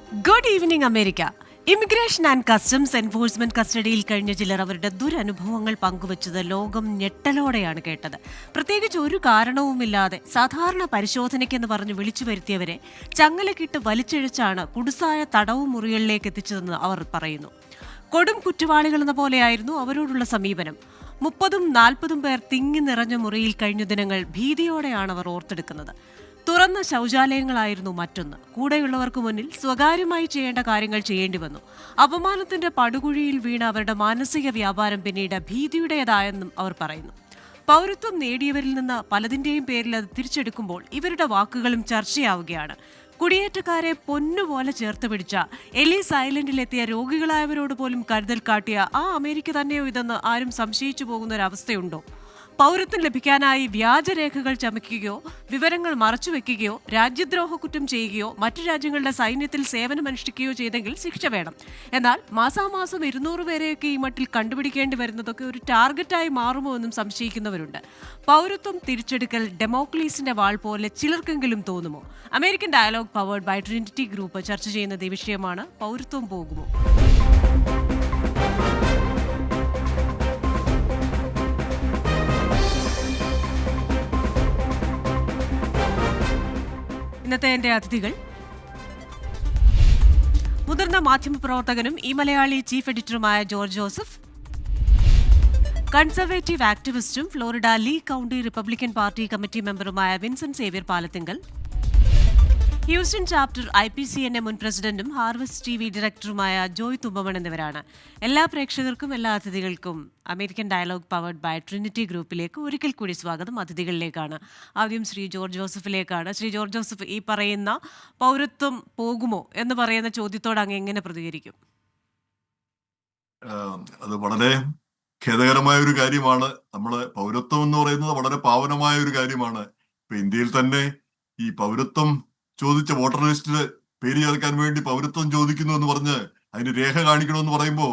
Good evening America. Immigration and customs enforcement കസ്റ്റഡിയിൽ കഴിഞ്ഞ ചിലർ അവരുടെ ദുരനുഭവങ്ങൾ പങ്കുവച്ചത് ലോകം ഞെട്ടലോടെയാണ് കേട്ടത്. പ്രത്യേകിച്ച് ഒരു കാരണവുമില്ലാതെ സാധാരണ പരിശോധനയ്ക്കെന്ന് പറഞ്ഞ് വിളിച്ചു വരുത്തിയവരെ ചങ്ങലക്കിട്ട് വലിച്ചിഴച്ചാണ് കുടുസായ തടവു മുറികളിലേക്ക് എത്തിച്ചതെന്ന് അവർ പറയുന്നു. കൊടും കുറ്റവാളികളെന്ന പോലെയായിരുന്നു അവരോടുള്ള സമീപനം. 30-40 പേർ തിങ്ങി നിറഞ്ഞ മുറിയിൽ കഴിഞ്ഞ ദിനങ്ങൾ ഭീതിയോടെയാണ് അവർ ഓർത്തെടുക്കുന്നത്. തുറന്ന ശൗചാലയങ്ങളായിരുന്നു മറ്റൊന്ന്. കൂടെയുള്ളവർക്ക് മുന്നിൽ സ്വകാര്യമായി ചെയ്യേണ്ട കാര്യങ്ങൾ ചെയ്യേണ്ടി വന്നു. അപമാനത്തിന്റെ പടുകുഴിയിൽ വീണ അവരുടെ മാനസിക വ്യാപാരം പിന്നീട് ഭീതിയുടേതായെന്നും അവർ പറയുന്നു. പൗരത്വം നേടിയവരിൽ നിന്ന് പലതിന്റെയും പേരിൽ അത് തിരിച്ചെടുക്കുമ്പോൾ ഇവരുടെ വാക്കുകളും ചർച്ചയാവുകയാണ്. കുടിയേറ്റക്കാരെ പൊന്നുപോലെ ചേർത്ത് പിടിച്ച എലീസ് ഐലൻഡിലെത്തിയ രോഗികളായവരോട് പോലും കരുതൽ കാട്ടിയ ആ അമേരിക്ക തന്നെയോ ഇതെന്ന് ആരും സംശയിച്ചു പോകുന്ന ഒരവസ്ഥയുണ്ടോ? പൗരത്വം ലഭിക്കാനായി വ്യാജരേഖകൾ ചമയ്ക്കുകയോ വിവരങ്ങൾ മറച്ചുവെക്കുകയോ രാജ്യദ്രോഹ കുറ്റം ചെയ്യുകയോ മറ്റു രാജ്യങ്ങളുടെ സൈന്യത്തിൽ സേവനമനുഷ്ഠിക്കുകയോ ചെയ്തെങ്കിൽ ശിക്ഷ വേണം. എന്നാൽ മാസാമാസം 200 പേരെയൊക്കെ ഈ മട്ടിൽ കണ്ടുപിടിക്കേണ്ടി വരുന്നതൊക്കെ ഒരു ടാർഗറ്റായി മാറുമോ എന്നും സംശയിക്കുന്നവരുണ്ട്. പൗരത്വം തിരിച്ചെടുക്കൽ ഡെമോക്ലീസിന്റെ വാൾ പോലെ ചിലർക്കെങ്കിലും തോന്നുമോ? American dialogue powered by Trinity Group ചർച്ച ചെയ്യുന്നത് ഈ വിഷയമാണ്. പൗരത്വം പോകുമോ? ഇന്നത്തെ എന്റെ അതിഥികൾ: മുതിർന്ന മാധ്യമപ്രവർത്തകനും ഈ മലയാളി ചീഫ് എഡിറ്ററുമായ ജോർജ് ജോസഫ്, കൺസർവേറ്റീവ് ആക്ടിവിസ്റ്റും Florida Lee County Republican party committee മെമ്പറുമായ Vincent Xavier Palathinkal, Houston chapter IPCNA മുൻ പ്രസിഡന്റും ഹാർവസ്റ്റ് TV ഡയറക്ടറുമായ ജോയ് തുമ്പമൺ എന്നിവരാണ്. എല്ലാ പ്രേക്ഷകർക്കും എല്ലാ അതിഥികൾക്കും American dialogue powered by Trinity ഗ്രൂപ്പിലേക്ക് ഒരിക്കൽ കൂടി സ്വാഗതം. അതിഥികളിലേക്കാണ് ആദ്യം ശ്രീ ജോർജ് ജോസഫിലേക്കാണ്. ശ്രീ ജോർജ് ജോസഫ്, ഈ പറയുന്ന പൗരത്വം പോകുമോ എന്ന് പറയുന്ന ചോദ്യത്തോട് അങ്ങ് എങ്ങനെ പ്രതികരിക്കും? അത് വളരെ ഖേദകരമായ ഒരു കാര്യമാണ്. നമ്മള് പൗരത്വം എന്ന് പറയുന്നത് വളരെ പാവനമായ ഒരു കാര്യമാണ്. ഇപ്പൊ ഇന്ത്യയിൽ തന്നെ ഈ പൗരത്വം ചോദിച്ച വോട്ടർ ലിസ്റ്റില് പേര് ചേർക്കാൻ വേണ്ടി പൗരത്വം ചോദിക്കുന്നു എന്ന് പറഞ്ഞ് അതിന് രേഖ കാണിക്കണമെന്ന് പറയുമ്പോ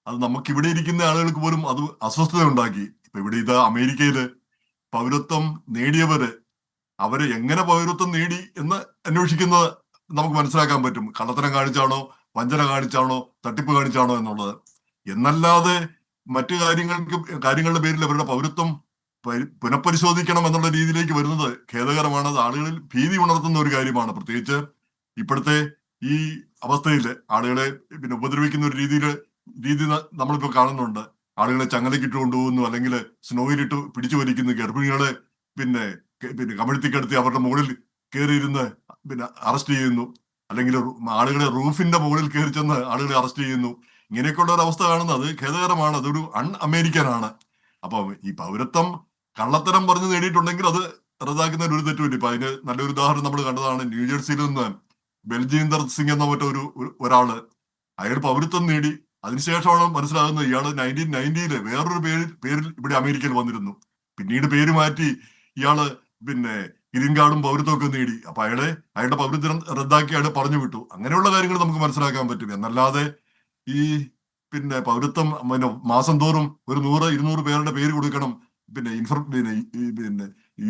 അത് നമുക്ക് ഇവിടെ ഇരിക്കുന്ന ആളുകൾക്ക് പോലും അത് അസ്വസ്ഥത ഉണ്ടാക്കി. ഇപ്പൊ ഇവിടെ ഇത് അമേരിക്കയില് പൗരത്വം നേടിയവര് അവര് എങ്ങനെ പൗരത്വം നേടി എന്ന് അന്വേഷിക്കുന്നത് നമുക്ക് മനസ്സിലാക്കാൻ പറ്റും. കള്ളത്തരം കാണിച്ചാണോ, വഞ്ചന കാണിച്ചാണോ, തട്ടിപ്പ് കാണിച്ചാണോ എന്നുള്ളത്. എന്നല്ലാതെ മറ്റു കാര്യങ്ങളുടെ പേരിൽ അവരുടെ പൗരത്വം പുനഃപരിശോധിക്കണം എന്നുള്ള രീതിയിലേക്ക് വരുന്നത് ഖേദകരമാണ്. അത് ആളുകളിൽ ഭീതി ഉണർത്തുന്ന ഒരു കാര്യമാണ്. പ്രത്യേകിച്ച് ഇപ്പോഴത്തെ ഈ അവസ്ഥയിൽ ആളുകളെ ഉപദ്രവിക്കുന്ന ഒരു രീതി നമ്മളിപ്പോ കാണുന്നുണ്ട്. ആളുകളെ ചങ്ങലക്കിട്ട് കൊണ്ടുപോകുന്നു, അല്ലെങ്കിൽ സ്നോയിലിട്ട് പിടിച്ചു വലിക്കുന്നു, ഗർഭിണികളെ പിന്നെ കമിഴ്ത്തിക്കിടത്തി അവരുടെ മുകളിൽ കയറിയിരുന്ന് അറസ്റ്റ് ചെയ്യുന്നു, അല്ലെങ്കിൽ ആളുകളെ റൂഫിന്റെ മുകളിൽ കയറി ചെന്ന് ആളുകളെ അറസ്റ്റ് ചെയ്യുന്നു. ഇങ്ങനെയൊക്കെയുള്ള ഒരു അവസ്ഥ കാണുന്നത് അഖേദകരമാണ്. അതൊരു അമേരിക്കനാണ്. അപ്പം ഈ പൗരത്വം കള്ളത്തരം പറഞ്ഞ് നേടിയിട്ടുണ്ടെങ്കിൽ അത് റദ്ദാക്കുന്നതിന് ഒരു തെറ്റുമില്ല. ഇപ്പൊ അതിന് നല്ലൊരു ഉദാഹരണം നമ്മൾ കണ്ടതാണ്. ന്യൂജേഴ്സിയിൽ നിന്ന് ബൽജീന്ദർ സിംഗ് എന്ന ഒരാള് അയാൾ പൗരത്വം നേടി. അതിനുശേഷമാണ് മനസ്സിലാകുന്നത് ഇയാള് 1990 വേറൊരു പേരിൽ ഇവിടെ അമേരിക്കയിൽ വന്നിരുന്നു. പിന്നീട് പേര് മാറ്റി ഇയാള് ഗ്രീൻ കാർഡും പൗരത്വം ഒക്കെ നേടി. അപ്പൊ അയാളുടെ പൗരത്വം റദ്ദാക്കി അയാൾ പറഞ്ഞു വിട്ടു. അങ്ങനെയുള്ള കാര്യങ്ങൾ നമുക്ക് മനസ്സിലാക്കാൻ പറ്റും. എന്നല്ലാതെ ഈ പൗരത്വം മാസം തോറും ഒരു 100-200 പേരുടെ പേര് കൊടുക്കണം,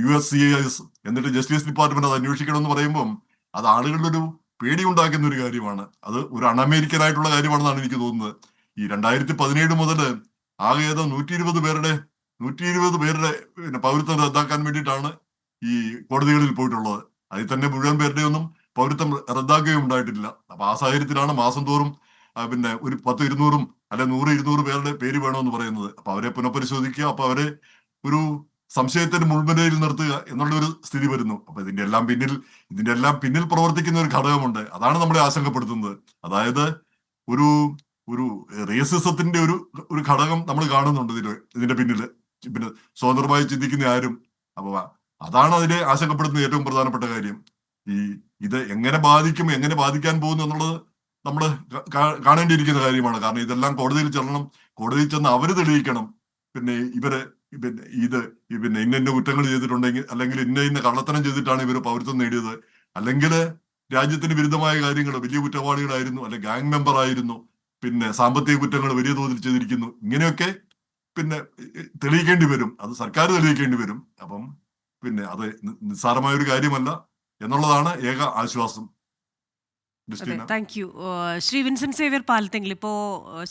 USCIS എന്നിട്ട് ജസ്റ്റിസ് ഡിപ്പാർട്ട്മെന്റ് അത് അന്വേഷിക്കണം എന്ന് പറയുമ്പം അത് ആളുകളുടെ ഒരു പേടി ഉണ്ടാക്കുന്ന ഒരു കാര്യമാണ്. അത് ഒരു അമേരിക്കനായിട്ടുള്ള കാര്യമാണെന്നാണ് എനിക്ക് തോന്നുന്നത്. ഈ 2017 മുതൽ ആകെ 120 പേരുടെ പൗരത്വം റദ്ദാക്കാൻ വേണ്ടിയിട്ടാണ് ഈ കോടതികളിൽ പോയിട്ടുള്ളത്. അതിൽ തന്നെ മുഴുവൻ പേരുടെ ഒന്നും പൗരത്വം റദ്ദാക്കുകയും ഉണ്ടായിട്ടില്ല. അപ്പൊ ആ സാഹചര്യത്തിലാണ് മാസം തോറും ഒരു 10-200 അല്ലെ 100-200 പേരുടെ പേര് വേണമെന്ന് പറയുന്നത്. അപ്പൊ അവരെ പുനഃപരിശോധിക്കുക, അപ്പൊ അവരെ ഒരു സംശയത്തിന് മുൾമുനയിൽ നിർത്തുക എന്നുള്ള ഒരു സ്ഥിതി വരുന്നു. അപ്പൊ ഇതിന്റെ എല്ലാം പിന്നിൽ പ്രവർത്തിക്കുന്ന ഒരു ഘടകമുണ്ട്. അതാണ് നമ്മളെ ആശങ്കപ്പെടുത്തുന്നത്. അതായത് ഒരു റേസിസത്തിന്റെ ഒരു ഘടകം നമ്മൾ കാണുന്നുണ്ട് ഇതിന്റെ പിന്നില്. സ്വതന്ത്രമായി ചിന്തിക്കുന്ന ആരും. അപ്പൊ അതാണ് അതിനെ ആശങ്കപ്പെടുത്തുന്ന ഏറ്റവും പ്രധാനപ്പെട്ട കാര്യം. ഇത് എങ്ങനെ ബാധിക്കാൻ പോകുന്നു എന്നുള്ളത് നമ്മൾ കാണേണ്ടിയിരിക്കുന്ന കാര്യമാണ്. കാരണം ഇതെല്ലാം കോടതിയിൽ ചെല്ലണം. കോടതിയിൽ ചെന്ന് അവര് തെളിയിക്കണം. ഇവര് ഇന്ന കുറ്റങ്ങൾ ചെയ്തിട്ടുണ്ടെങ്കിൽ, അല്ലെങ്കിൽ ഇന്ന കള്ളത്തരം ചെയ്തിട്ടാണ് ഇവര് പൗരത്വം നേടിയത്, അല്ലെങ്കിൽ രാജ്യത്തിന് വിരുദ്ധമായ കാര്യങ്ങൾ, വലിയ കുറ്റവാളികളായിരുന്നു, അല്ലെ ഗാങ് മെമ്പർ ആയിരുന്നു, സാമ്പത്തിക കുറ്റങ്ങൾ വലിയ തോതിൽ ചെയ്തിരിക്കുന്നു, ഇങ്ങനെയൊക്കെ തെളിയിക്കേണ്ടി വരും. അത് സർക്കാർ തെളിയിക്കേണ്ടി വരും. അപ്പം അത് നിസ്സാരമായ ഒരു കാര്യമല്ല എന്നുള്ളതാണ് ഏക ആശ്വാസം. അതെ, Christina. Thank you. Shri Vincent Xavier Palathinkal ഇപ്പോൾ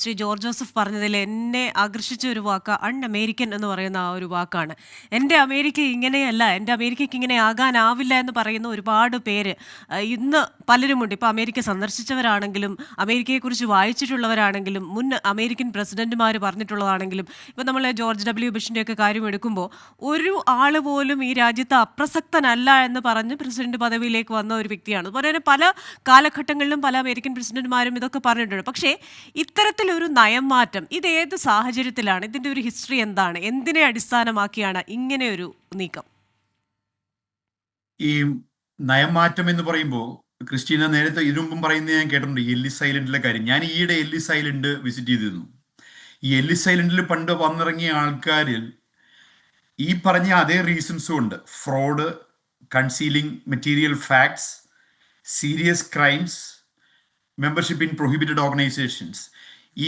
ശ്രീ ജോർജ് ജോസഫ് പറഞ്ഞതിൽ എന്നെ ആകർഷിച്ച ഒരു വാക്ക് അൺ അമേരിക്കൻ എന്ന് പറയുന്ന ആ ഒരു വാക്കാണ്. എൻ്റെ അമേരിക്ക ഇങ്ങനെയല്ല, എൻ്റെ അമേരിക്കയ്ക്ക് ഇങ്ങനെ ആകാനാവില്ല എന്ന് പറയുന്ന ഒരുപാട് പേര് ഇന്ന് പലരുമുണ്ട്. ഇപ്പോൾ അമേരിക്ക സന്ദർശിച്ചവരാണെങ്കിലും അമേരിക്കയെക്കുറിച്ച് വായിച്ചിട്ടുള്ളവരാണെങ്കിലും മുൻ അമേരിക്കൻ പ്രസിഡന്റുമാർ പറഞ്ഞിട്ടുള്ളതാണെങ്കിലും ഇപ്പോൾ നമ്മൾ ജോർജ് ഡബ്ല്യു ബുഷിൻ്റെയൊക്കെ കാര്യം എടുക്കുമ്പോൾ ഒരു ആൾ പോലും ഈ രാജ്യത്ത് അപ്രസക്തനല്ല എന്ന് പറഞ്ഞ് പ്രസിഡന്റ് പദവിയിലേക്ക് വന്ന ഒരു വ്യക്തിയാണ്. അതുപോലെ തന്നെ പല കാലഘട്ടങ്ങളിലും പല അമേരിക്കൻ പ്രസിഡന്റുമാരും ഇതൊക്കെ പറഞ്ഞിട്ടുണ്ട്. പക്ഷേ ഇത്തരത്തിലൊരു നയം മാറ്റം ഇത് ഏത് സാഹചര്യത്തിലാണ്? ഇതിന്റെ ഒരു ഹിസ്റ്ററി എന്താണ്? എന്തിനെ അടിസ്ഥാനമാക്കിയാണ് ഇങ്ങനെ ഒരു നീക്കം? ഈ നയം മാറ്റം എന്ന് പറയുമ്പോൾ ക്രിസ്റ്റീന നേരത്തെ ഇതിനുമ്പും പറയുന്നത് ഞാൻ കേട്ടിട്ടുണ്ട്, എല്ലിസ് ഐലൻഡിലെ കാര്യം. ഞാൻ ഈയിടെ എല്ലിസ് ഐലൻഡ് വിസിറ്റ് ചെയ്തിരുന്നു. ഈ എല്ലിസ് ഐലൻഡിൽ പണ്ട് വന്നിറങ്ങിയ ആൾക്കാരിൽ ഈ പറഞ്ഞ അതേ റീസൺസും ഉണ്ട്. Fraud, concealing material facts, serious crimes, membership in prohibited organisations.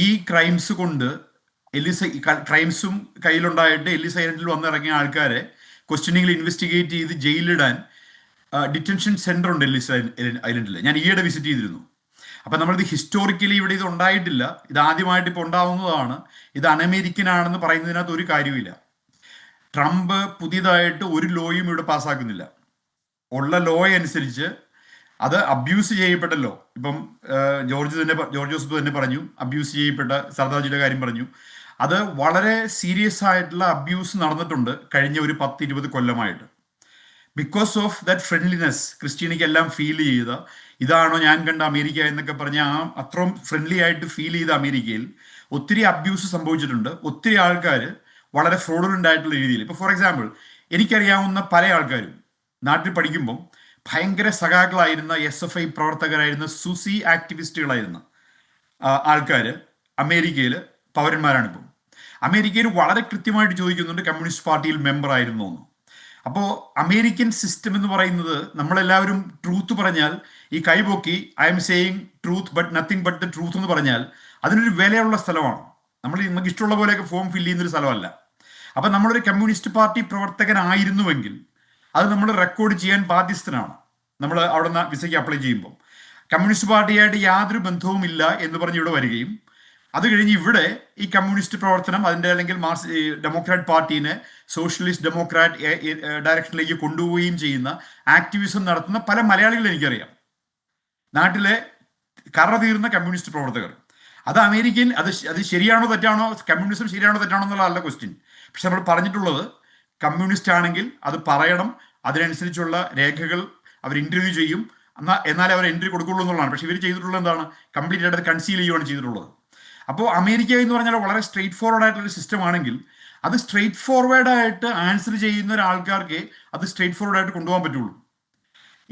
ഈ ക്രൈംസ് കൊണ്ട് ക്രൈംസും കയ്യിലുണ്ടായിട്ട് എല്ലിസ് ഐലൻഡിൽ വന്നിറങ്ങിയ ആൾക്കാരെ ക്വസ്റ്റ്യനിങ്ങിൽ ഇൻവെസ്റ്റിഗേറ്റ് ചെയ്ത് ജയിലിടാൻ ഡിറ്റൻഷൻ സെന്റർ ഉണ്ട് എല്ലിസ് ഐലൻഡിൽ. ഞാൻ ഈയിടെ വിസിറ്റ് ചെയ്തിരുന്നു. അപ്പം നമ്മളിത് ഹിസ്റ്റോറിക്കലി ഇവിടെ ഇത് ഉണ്ടായിട്ടില്ല, ഇത് ആദ്യമായിട്ട് ഇപ്പോൾ ഉണ്ടാവുന്നതാണ്. ഇത് അൺഅമേരിക്കൻ ആണെന്ന് പറയുന്നതിനകത്ത് ഒരു കാര്യമില്ല. ട്രംപ് പുതിയതായിട്ട് ഒരു ലോയും ഇവിടെ പാസ്സാക്കുന്നില്ല. ഉള്ള ലോ അനുസരിച്ച് അത് അബ്യൂസ് ചെയ്യപ്പെട്ട ലോ. ഇപ്പം ജോർജ് ജോസഫ് തന്നെ പറഞ്ഞു, അബ്യൂസ് ചെയ്യപ്പെട്ട സർദാർജിയുടെ കാര്യം പറഞ്ഞു. അത് വളരെ സീരിയസ് ആയിട്ടുള്ള അബ്യൂസ് നടന്നിട്ടുണ്ട് കഴിഞ്ഞ ഒരു 10-20 കൊല്ലമായിട്ട്. ബിക്കോസ് ഓഫ് ദാറ്റ് ഫ്രണ്ട്ലിനെസ് ക്രിസ്റ്റ്യാനിക്ക് എല്ലാം ഫീൽ ചെയ്ത, ഇതാണോ ഞാൻ കണ്ട അമേരിക്ക എന്നൊക്കെ പറഞ്ഞ ആ അത്രയും ഫ്രണ്ട്ലി ആയിട്ട് ഫീൽ ചെയ്ത അമേരിക്കയിൽ ഒത്തിരി അബ്യൂസ് സംഭവിച്ചിട്ടുണ്ട്. ഒത്തിരി ആൾക്കാർ വളരെ ഫ്രോഡുലന്റ് ആയിട്ടുള്ള രീതിയിൽ, ഇപ്പോൾ ഫോർ എക്സാമ്പിൾ എനിക്കറിയാവുന്ന പല ആൾക്കാരും നാട്ടിൽ പഠിക്കുമ്പം ഭയങ്കര സഖാക്കളായിരുന്ന SFI പ്രവർത്തകരായിരുന്ന സുസി ആക്ടിവിസ്റ്റുകളായിരുന്ന ആൾക്കാർ അമേരിക്കയിൽ പൗരന്മാരാണിപ്പം. അമേരിക്കയിൽ വളരെ കൃത്യമായിട്ട് ചോദിക്കുന്നുണ്ട് കമ്മ്യൂണിസ്റ്റ് പാർട്ടിയിൽ മെമ്പർ ആയിരുന്നു എന്ന്. അപ്പോൾ അമേരിക്കൻ സിസ്റ്റം എന്ന് പറയുന്നത്, നമ്മളെല്ലാവരും ട്രൂത്ത് പറഞ്ഞാൽ ഈ കൈപൊക്കി I'm saying truth but nothing but the truth എന്ന് പറഞ്ഞാൽ അതിനൊരു വിലയുള്ള സ്ഥലമാണ്. നമുക്ക് ഇഷ്ടമുള്ള പോലെയൊക്കെ ഫോം ഫില്ല് ചെയ്യുന്നൊരു സ്ഥലമല്ല. അപ്പം നമ്മളൊരു കമ്മ്യൂണിസ്റ്റ് പാർട്ടി പ്രവർത്തകനായിരുന്നുവെങ്കിൽ അത് നമ്മൾ റെക്കോർഡ് ചെയ്യാൻ ബാധ്യസ്ഥനാണ്. നമ്മൾ അവിടെ നിന്ന് വിസയ്ക്ക് അപ്ലൈ ചെയ്യുമ്പോൾ കമ്മ്യൂണിസ്റ്റ് പാർട്ടിയായിട്ട് യാതൊരു ബന്ധവുമില്ല എന്ന് പറഞ്ഞ് ഇവിടെ വരികയും അത് കഴിഞ്ഞ് ഇവിടെ ഈ കമ്മ്യൂണിസ്റ്റ് പ്രവർത്തനം അതിൻ്റെ അല്ലെങ്കിൽ ഡെമോക്രാറ്റ് പാർട്ടീനെ സോഷ്യലിസ്റ്റ് ഡെമോക്രാറ്റ് ഡയറക്ഷനിലേക്ക് കൊണ്ടുപോവുകയും ചെയ്യുന്ന ആക്ടിവിസം നടത്തുന്ന പല മലയാളികളെ എനിക്കറിയാം. നാട്ടിലെ കറ തീർന്ന കമ്മ്യൂണിസ്റ്റ് പ്രവർത്തകർ. അത് അമേരിക്കൻ അത് ശരിയാണോ തെറ്റാണോ, കമ്മ്യൂണിസം ശരിയാണോ തെറ്റാണോ എന്നുള്ള അല്ല ക്വസ്റ്റ്യൻ. പക്ഷെ നമ്മൾ പറഞ്ഞിട്ടുള്ളത് കമ്മ്യൂണിസ്റ്റ് ആണെങ്കിൽ അത് പറയണം, അതിനനുസരിച്ചുള്ള രേഖകൾ അവർ ഇന്റർവ്യൂ ചെയ്യും, എന്നാലേ അവർ എൻട്രി കൊടുക്കുള്ളൂ എന്നുള്ളതാണ്. പക്ഷെ ഇവർ ചെയ്തിട്ടുള്ളത് എന്താണ്? കംപ്ലീറ്റ് ആയിട്ട് അത് കൺസീൽ ചെയ്യുകയാണ് ചെയ്തിട്ടുള്ളത്. അപ്പോൾ അമേരിക്ക എന്ന് പറഞ്ഞാൽ വളരെ സ്ട്രെയിറ്റ് ഫോർവേഡ് ആയിട്ടുള്ള ഒരു സിസ്റ്റം ആണെങ്കിൽ അത് സ്ട്രെയിറ്റ് ഫോർവേഡായിട്ട് ആൻസർ ചെയ്യുന്ന ഒരാൾക്കാർക്ക് അത് സ്ട്രെയിറ്റ് ഫോർവേഡായിട്ട് കൊണ്ടുപോകാൻ പറ്റുള്ളൂ.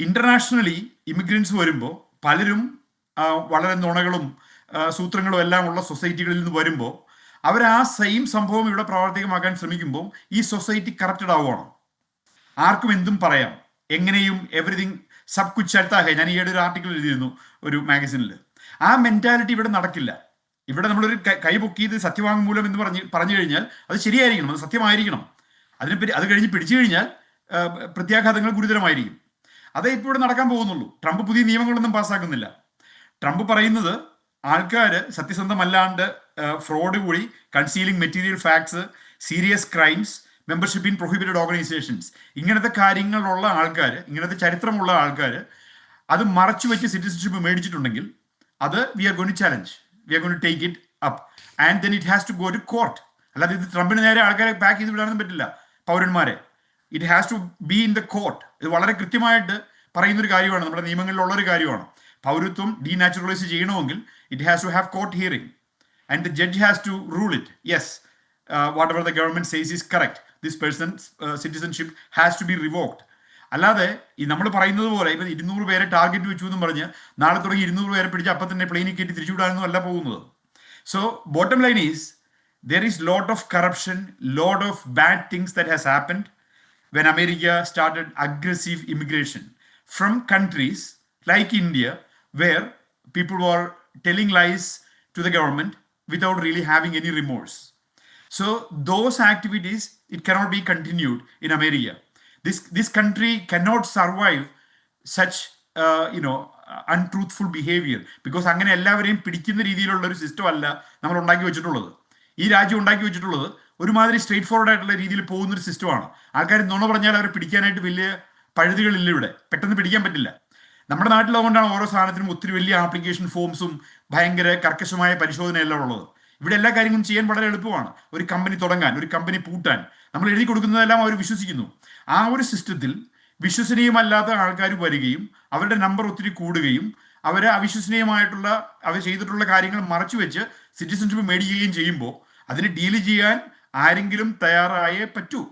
ഇന്റർനാഷണലി ഇമിഗ്രൻസ് വരുമ്പോൾ പലരും വളരെ നുണകളും സൂത്രങ്ങളും എല്ലാം ഉള്ള സൊസൈറ്റികളിൽ നിന്ന് വരുമ്പോൾ അവർ ആ സെയിം സംഭവം ഇവിടെ പ്രാവർത്തികമാക്കാൻ ശ്രമിക്കുമ്പോൾ ഈ സൊസൈറ്റി കറപ്റ്റഡ് ആവുകയാണ്. ആർക്കും എന്തും പറയാം, എങ്ങനെയും എവറിഥിങ് സബ് കുച്ച് ചലത്താ ഹൈ. ഞാൻ ഈയിടെ ഒരു ആർട്ടിക്കിൾ എഴുതിയിരുന്നു ഒരു മാഗസിനിൽ. ആ മെന്റാലിറ്റി ഇവിടെ നടക്കില്ല. ഇവിടെ നമ്മളൊരു കൈ പൊക്കിയത് സത്യവാങ്മൂലം എന്ന് പറഞ്ഞു കഴിഞ്ഞാൽ അത് ശരിയായിരിക്കണം, അത് സത്യമായിരിക്കണം. അതിനെപ്പറ്റി അത് കഴിഞ്ഞ് പിടിച്ചു കഴിഞ്ഞാൽ പ്രത്യാഘാതങ്ങൾ ഗുരുതരമായിരിക്കും. അതേ ഇപ്പോൾ ഇവിടെ നടക്കാൻ പോകുന്നുള്ളൂ. ട്രംപ് പുതിയ നിയമങ്ങളൊന്നും പാസ്സാക്കുന്നില്ല. ട്രംപ് പറയുന്നത് ആൾക്കാർ സത്യസന്ധമല്ലാണ്ട് ഫ്രോഡ് കൂടി, concealing material facts, serious crimes, membership in prohibited organisations, ഇങ്ങനത്തെ കാര്യങ്ങളുള്ള ആൾക്കാർ, ഇങ്ങനത്തെ ചരിത്രമുള്ള ആൾക്കാർ അത് മറച്ചു വെച്ച് സിറ്റിസൺഷിപ്പ് മേടിച്ചിട്ടുണ്ടെങ്കിൽ അത് we are going to challenge, we are going to take it up and then it has to go to court. അല്ലാതെ ഇത് ട്രംപിന് നേരെ ആൾക്കാരെ പാക്ക് ചെയ്ത് വിടാനൊന്നും പറ്റില്ല, പൗരന്മാരെ. It has to be in the court. ഇത് വളരെ കൃത്യമായിട്ട് പറയുന്നൊരു കാര്യമാണ്, നമ്മുടെ നിയമങ്ങളിലുള്ളൊരു കാര്യമാണ്. പൗരത്വം ഡീനാച്ചുറലൈസ് ചെയ്യണമെങ്കിൽ it has to have court hearing and the judge has to rule it. Yes, whatever the government says is correct. This person's citizenship has to be revoked. അല്ലാതെ ഈ നമ്മൾ പറയുന്നത് പോലെ ഇപ്പം 200 പേരെ ടാർഗറ്റ് വെച്ചു എന്നും പറഞ്ഞ് നാളെ തുടങ്ങി 200 പേരെ പിടിച്ച് അപ്പം തന്നെ പ്ലെയിനിൽ കയറ്റി തിരിച്ചുവിടാനൊന്നും അല്ല പോകുന്നത്. So bottom line is there is lot of corruption, lot of bad things that has happened when America started aggressive immigration from countries like India where people were telling lies to the government without really having any remorse. So those activities, it cannot be continued in America. This country cannot survive such untruthful behaviour. Because അങ്ങനെ എല്ലാവരെയും പിടിക്കുന്ന രീതിയിലുള്ള ഒരു system അല്ല നമ്മൾ ഉണ്ടാക്കി വെച്ചിട്ടുള്ളത്. ഈ രാജ്യം ഉണ്ടാക്കി വെച്ചിട്ടുള്ളത് ഒരുമാതിരി സ്ട്രേറ്റ് ഫോർവേഡ് ആയിട്ടുള്ള രീതിയിൽ പോകുന്ന ഒരു സിസ്റ്റമാണ്. ആൾക്കാർ നുണ പറഞ്ഞാൽ അവരെ പിടിക്കാനായിട്ട് വലിയ പഴുതുകളില്ല, ഇവിടെ പെട്ടെന്ന് പിടിക്കാൻ പറ്റില്ല. നമ്മുടെ നാട്ടിലാവുകൊണ്ടാണ് ഓരോ സാധനത്തിനും ഒത്തിരി വലിയ ആപ്ലിക്കേഷൻ ഫോംസും ഭയങ്കര കർക്കശമായ പരിശോധനയെല്ലാം ഉള്ളത്. ഇവിടെ എല്ലാ കാര്യങ്ങളും ചെയ്യാൻ വളരെ എളുപ്പമാണ്. ഒരു കമ്പനി തുടങ്ങാൻ, ഒരു കമ്പനി പൂട്ടാൻ നമ്മൾ എഴുതി കൊടുക്കുന്നതെല്ലാം അവർ വിശ്വസിക്കുന്നു. ആ ഒരു സിസ്റ്റത്തിൽ വിശ്വസനീയമല്ലാത്ത ആൾക്കാർ വരികയും അവരുടെ നമ്പർ ഒത്തിരി കൂടുകയും അവരെ അവിശ്വസനീയമായിട്ടുള്ള അവർ ചെയ്തിട്ടുള്ള കാര്യങ്ങൾ മറച്ചു വെച്ച് സിറ്റിസൺഷിപ്പ് മേടിക്കുകയും ചെയ്യുമ്പോൾ അതിന് ഡീല് ചെയ്യാൻ ആരെങ്കിലും തയ്യാറായേ പറ്റൂ.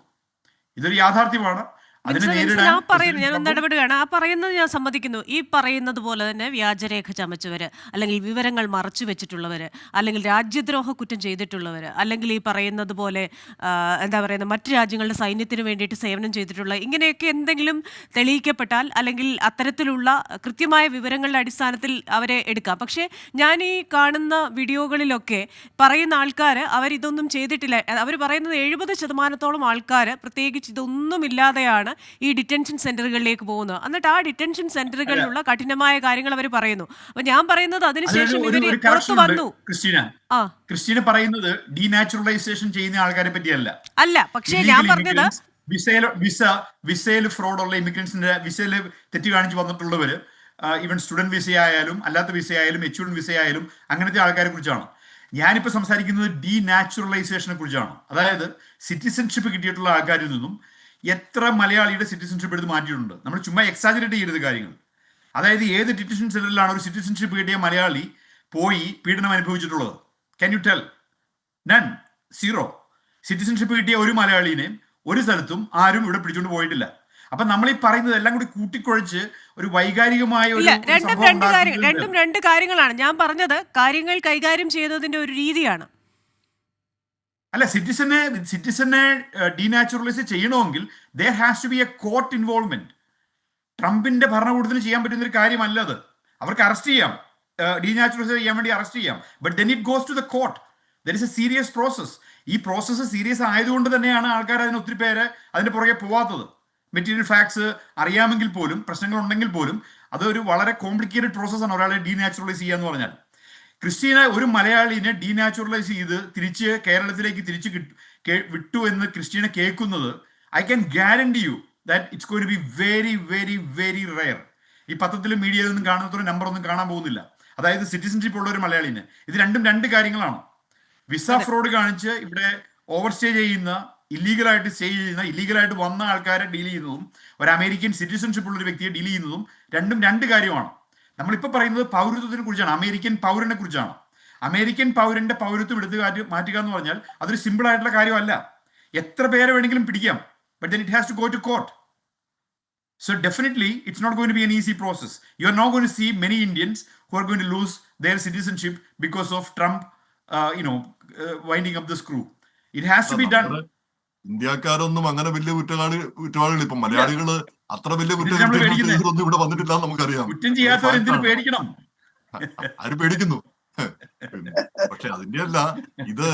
ഇതൊരു യാഥാർത്ഥ്യമാണ്. അതിനെ നേരിടാൻ ഞാൻ പറയുന്നത്, ഞാൻ ഒന്ന് ഇടപെടുകയാണ്. ആ പറയുന്നത് ഞാൻ സമ്മതിക്കുന്നു. ഈ പറയുന്നത് പോലെ തന്നെ വ്യാജരേഖ ചമച്ചവര്, അല്ലെങ്കിൽ വിവരങ്ങൾ മറച്ചു വെച്ചിട്ടുള്ളവര്, അല്ലെങ്കിൽ രാജ്യദ്രോഹ കുറ്റം ചെയ്തിട്ടുള്ളവര്, അല്ലെങ്കിൽ ഈ പറയുന്നത് പോലെ എന്താ പറയുന്നത് മറ്റു രാജ്യങ്ങളുടെ സൈന്യത്തിന് വേണ്ടിയിട്ട് സേവനം ചെയ്തിട്ടുള്ള, ഇങ്ങനെയൊക്കെ എന്തെങ്കിലും തെളിയിക്കപ്പെട്ടാൽ അല്ലെങ്കിൽ അത്തരത്തിലുള്ള കൃത്യമായ വിവരങ്ങളുടെ അടിസ്ഥാനത്തിൽ അവരെ എടുക്കാം. പക്ഷേ ഞാൻ ഈ കാണുന്ന വീഡിയോകളിലൊക്കെ പറയുന്ന ആൾക്കാർ അവരിതൊന്നും ചെയ്തിട്ടില്ല. അവർ പറയുന്നത് 70% ആൾക്കാർ പ്രത്യേകിച്ച് ഇതൊന്നുമില്ലാതെയാണ് ഈ ഡിറ്റൻഷൻ സെന്ററുകളിലേക്ക് പോകുന്നത്. എന്നിട്ട് ആ ഡിറ്റൻഷൻ സെന്ററുകളിലുള്ള കഠിനമായ കാര്യങ്ങൾ അവർ പറയുന്നു. അപ്പൊ ഞാൻ പറയുന്നത് അതിനുശേഷം ഇവര് പുറത്തു വന്നു. ക്രിസ്റ്റീന പറയുന്നത് ഡീനാച്ചുറലൈസേഷൻ ചെയ്യുന്ന ആൾക്കാരെ പറ്റിയല്ല അല്ല. പക്ഷേ ഞാൻ പറഞ്ഞത് വിസയിൽ ഫ്രോഡ് ഉള്ള ഇമിഗ്രൻസിന്റെ വിസയിൽ തെറ്റ് കാണിച്ച് വന്നിട്ടുള്ളവര്, ഈവൻ സ്റ്റുഡന്റ് വിസ ആയാലും അല്ലാത്ത വിസ ആയാലും H1 വിസ ആയാലും അങ്ങനത്തെ ആൾക്കാരെ കുറിച്ചാണ് ഞാനിപ്പോൾ സംസാരിക്കുന്നത്. ഡീനാച്ചുറലൈസേഷനെ കുറിച്ചാണ്. അതായത് സിറ്റിസൺഷിപ്പ് കിട്ടിയിട്ടുള്ള ആൾക്കാരിൽ നിന്നും എത്ര മലയാളിയുടെ സിറ്റിസൺഷിപ്പ് എടുത്ത് മാറ്റിയിട്ടുണ്ട്. നമ്മൾ ചുമ്മാ എക്സാജറേറ്റ് ചെയ്യരുത് കാര്യങ്ങൾ. അതായത് ഏത് ഡിറ്റൻഷൻ സെന്ററിലാണ് ഒരു സിറ്റിസൺഷിപ്പ് കിട്ടിയ മലയാളി പോയി പീഡനം അനുഭവിച്ചിട്ടുള്ളത്? Can you tell? None, zero. Citizenship കിട്ടിയ ഒരു മലയാളീനെ ഒരു സ്ഥലത്തും ആരും ഇവിടെ പിടിച്ചുകൊണ്ട് പോയിട്ടില്ല. അപ്പൊ നമ്മൾ ഈ പറയുന്നത് എല്ലാം കൂടി കൂട്ടിക്കുഴച്ച് ഒരു വൈകാരികമായ രണ്ടും രണ്ട് കാര്യങ്ങളാണ്. ഞാൻ പറഞ്ഞത് കാര്യങ്ങൾ കൈകാര്യം ചെയ്യുന്നതിന്റെ ഒരു രീതിയാണ്. അല്ല, സിറ്റിസനെ ഡീനാച്ചുറലൈസ് ചെയ്യണമെങ്കിൽ there has to be a court involvement. ട്രംപിന്റെ ഭരണകൂടത്തിന് ചെയ്യാൻ പറ്റുന്ന ഒരു കാര്യമല്ല അത്. അവർക്ക് അറസ്റ്റ് ചെയ്യാം, ഡീനാച്ചുറലൈസ് ചെയ്യാൻ വേണ്ടി അറസ്റ്റ് ചെയ്യാം. But then it goes to the court. There is a serious process. ഈ പ്രോസസ്സ് സീരിയസ് ആയതുകൊണ്ട് തന്നെയാണ് ആൾക്കാർ അതിന് ഒത്തിരി പേര് അതിന്റെ പുറകെ പോവാത്തത്. മെറ്റീരിയൽ ഫാക്ട്സ് അറിയാമെങ്കിൽ പോലും, പ്രശ്നങ്ങൾ ഉണ്ടെങ്കിൽ പോലും അതൊരു വളരെ കോംപ്ലിക്കേറ്റഡ് പ്രോസസ്സാണ് ഒരാളെ ഡീനാച്ചുറലൈസ് ചെയ്യുക എന്ന് പറഞ്ഞാൽ. ക്രിസ്റ്റീന ഒരു മലയാളിനെ ഡീനാച്ചുറലൈസ് ചെയ്ത് തിരിച്ച് കേരളത്തിലേക്ക് തിരിച്ച് വിട്ടു എന്ന് ക്രിസ്റ്റീന കേൾക്കുന്നത്, I can guarantee you that it's going to be very very very rare. ഈ പത്രത്തിലും മീഡിയയിലൊന്നും കാണാത്തൊരു നമ്പർ ഒന്നും കാണാൻ പോകുന്നില്ല. അതായത് സിറ്റിസൺഷിപ്പ് ഉള്ള ഒരു മലയാളിന്. ഇത് രണ്ടും രണ്ട് കാര്യങ്ങളാണ്. വിസ ഫ്രോഡ് കാണിച്ച് ഇവിടെ ഓവർ സ്റ്റേ ചെയ്യുന്ന, ഇല്ലീഗലായിട്ട് സ്റ്റേ ചെയ്യുന്ന, ഇല്ലീഗലായിട്ട് വന്ന ആൾക്കാരെ ഡീൽ ചെയ്യുന്നതും ഒരു അമേരിക്കൻ സിറ്റിസൺഷിപ്പ് ഉള്ള ഒരു വ്യക്തിയെ ഡീൽ ചെയ്യുന്നതും രണ്ടും രണ്ട് കാര്യമാണ്. നമ്മളിപ്പോൾ പറയുന്നത് പൗരത്വത്തിനെ കുറിച്ചാണ്, അമേരിക്കൻ പൗരനെ കുറിച്ചാണ്. അമേരിക്കൻ പൗരന്റെ പൗരത്വം എടുത്ത് മാറ്റുക എന്ന് പറഞ്ഞാൽ അതൊരു സിമ്പിൾ ആയിട്ടുള്ള കാര്യമല്ല. എത്ര പേരെ വേണമെങ്കിലും പിടിക്കാം, but then it has to go to court. So definitely it's not going to be an easy process. You are not going to see many Indians who are going to lose their citizenship because of Trump winding up the screw. It has to be done. ഇന്ത്യക്കാരൊന്നും അങ്ങനെ വലിയ കുറ്റവാളികൾ ഇപ്പൊ മലയാളികള് അത്ര വലിയ കുറ്റങ്ങളൊന്നും ഇവിടെ വന്നിട്ടില്ല എന്ന് നമുക്കറിയാം. കുറ്റം ചെയ്യാത്തവർ എന്തിനു പേടിക്കണം? ആര് പേടിക്കുന്നു? പക്ഷെ അതിന്റെ അല്ല ഇത്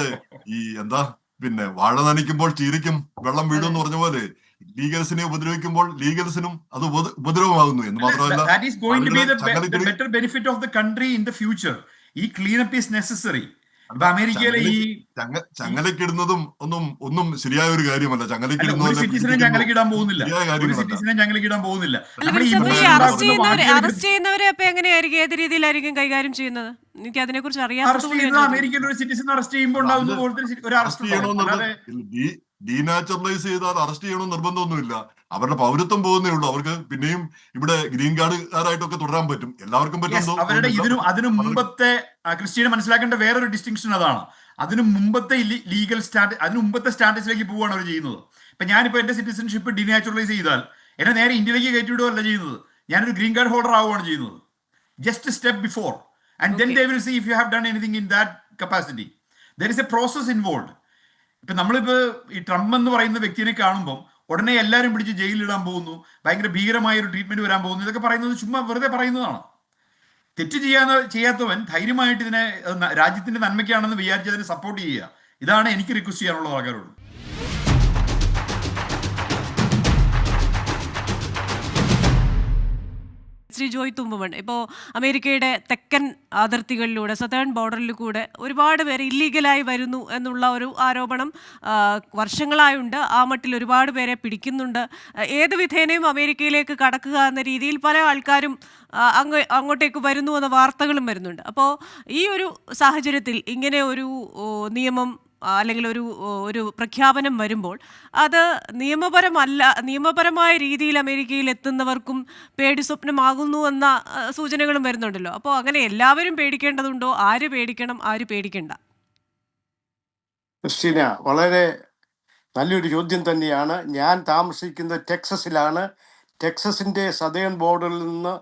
ഈ എന്താ പിന്നെ വാഴ നനയ്ക്കുമ്പോൾ ചീരയ്ക്കും വെള്ളം വീഴും എന്ന് പറഞ്ഞ പോലെ ലീഗൽസിനെ ഉപദ്രവിക്കുമ്പോൾ ലീഗൽസിനും അത് ഉപദ്രവമാകുന്നു എന്ന് മാത്രമല്ല. That is going to be the better benefit of the country in the future. ഈ ക്ലീനപ്പ് ഈസ് നെസസറി. അമേരിക്കയിലെ ഈ ചങ്ങലക്കിടുന്നതും ഒന്നും ശരിയായ ഒരു കാര്യമല്ല. ചങ്ങലക്കിടാൻ പോകുന്നില്ല. അറസ്റ്റ് ചെയ്യുന്നവരെ അപ്പൊ എങ്ങനെയായിരിക്കും, ഏത് രീതിയിലായിരിക്കും കൈകാര്യം ചെയ്യുന്നത്? എനിക്ക് അതിനെ കുറിച്ച് അറിയാം. അമേരിക്കയിൽ ഒരു സിറ്റിസൺ അറസ്റ്റ് ചെയ്യുമ്പോൾ ഉണ്ടാകുന്ന പോലത്തെ ഒരു അറസ്റ്റ് ഡീനാച്ചുറലൈസ് ചെയ്താൽ അറസ്റ്റ് ചെയ്യണമെന്ന് നിർബന്ധമൊന്നുമില്ല. അവരുടെ പൗരത്വം പോകുന്നേ ഉള്ളൂ. അവർക്ക് പിന്നെയും ഇവിടെ ഗ്രീൻ കാർഡുകാരായിട്ടൊക്കെ തുടരാൻ പറ്റും. എല്ലാവർക്കും പറ്റും. അവരുടെ അതിനു മുമ്പത്തെ ക്രിസ്റ്റ്യനെ മനസ്സിലാക്കേണ്ട വേറൊരു ഡിസ്റ്റിങ്ഷൻ അതാണ്. അതിനു മുമ്പത്തെ ലീഗൽ അതിനു മുമ്പത്തെ സ്റ്റാറ്റസിലേക്ക് പോവുകയാണ് അവർ ചെയ്യുന്നത്. ഇപ്പൊ ഞാനിപ്പോ എന്റെ സിറ്റിസൺഷിപ്പ് ഡീനാച്ചുറലൈസ് ചെയ്താൽ എന്നെ നേരെ ഇന്ത്യയിലേക്ക് കയറ്റിവിടുകയല്ല ചെയ്യുന്നത്. ഞാനൊരു ഗ്രീൻ കാർഡ് ഹോൾഡർ ആവുകയാണ് ചെയ്യുന്നത്. Just step before and then they will see if you have done anything in that capacity. There is a process involved. ഇപ്പൊ നമ്മളിപ്പോ ഈ ട്രംപ് എന്ന് പറയുന്ന വ്യക്തിയെ കാണുമ്പോൾ ഉടനെ എല്ലാവരും പിടിച്ച് ജയിലിലിടാൻ പോകുന്നു, ഭയങ്കര ഭീകരമായ ഒരു ട്രീറ്റ്മെന്റ് വരാൻ പോകുന്നു, ഇതൊക്കെ പറയുന്നത് ചുമ്മാ വെറുതെ പറയുന്നതാണ്. തെറ്റ് ചെയ്യാത്തവൻ ധൈര്യമായിട്ട് ഇതിനെ രാജ്യത്തിന്റെ നന്മയ്ക്കാണെന്ന് വിചാരിച്ച് അതിനെ സപ്പോർട്ട് ചെയ്യുക. ഇതാണ് എനിക്ക് റിക്വസ്റ്റ് ചെയ്യാനുള്ള ആൾക്കാരോട്. ശ്രീ ജോയ് തുമ്പമൺ, ഇപ്പോൾ അമേരിക്കയുടെ തെക്കൻ അതിർത്തികളിലൂടെ സതേൺ ബോർഡറിൽ കൂടെ ഒരുപാട് പേര് ഇല്ലീഗലായി വരുന്നു എന്നുള്ള ഒരു ആരോപണം വർഷങ്ങളായുണ്ട്. ആ മട്ടിൽ ഒരുപാട് പേരെ പിടിക്കുന്നുണ്ട്. ഏത് വിധേനയും അമേരിക്കയിലേക്ക് കടക്കുക എന്ന രീതിയിൽ പല ആൾക്കാരും അങ്ങോട്ടേക്ക് വരുന്നു എന്ന വാർത്തകളും വരുന്നുണ്ട്. അപ്പോൾ ഈ ഒരു സാഹചര്യത്തിൽ ഇങ്ങനെ ഒരു നിയമം അല്ലെങ്കിൽ ഒരു പ്രഖ്യാപനം വരുമ്പോൾ അത് നിയമപരമായ രീതിയിൽ അമേരിക്കയിൽ എത്തുന്നവർക്കും പേടി സ്വപ്നമാകുന്നു എന്ന സൂചനകളും വരുന്നുണ്ടല്ലോ. അപ്പോൾ അങ്ങനെ എല്ലാവരും പേടിക്കേണ്ടതുണ്ടോ? ആര് പേടിക്കണം, ആര് പേടിക്കണ്ട? ക്രിസ്റ്റീന, വളരെ നല്ലൊരു ചോദ്യം തന്നെയാണ്. ഞാൻ താമസിക്കുന്നത് ടെക്സസിലാണ്. ടെക്സസിന്റെ സതേൺ ബോർഡറിൽ നിന്ന്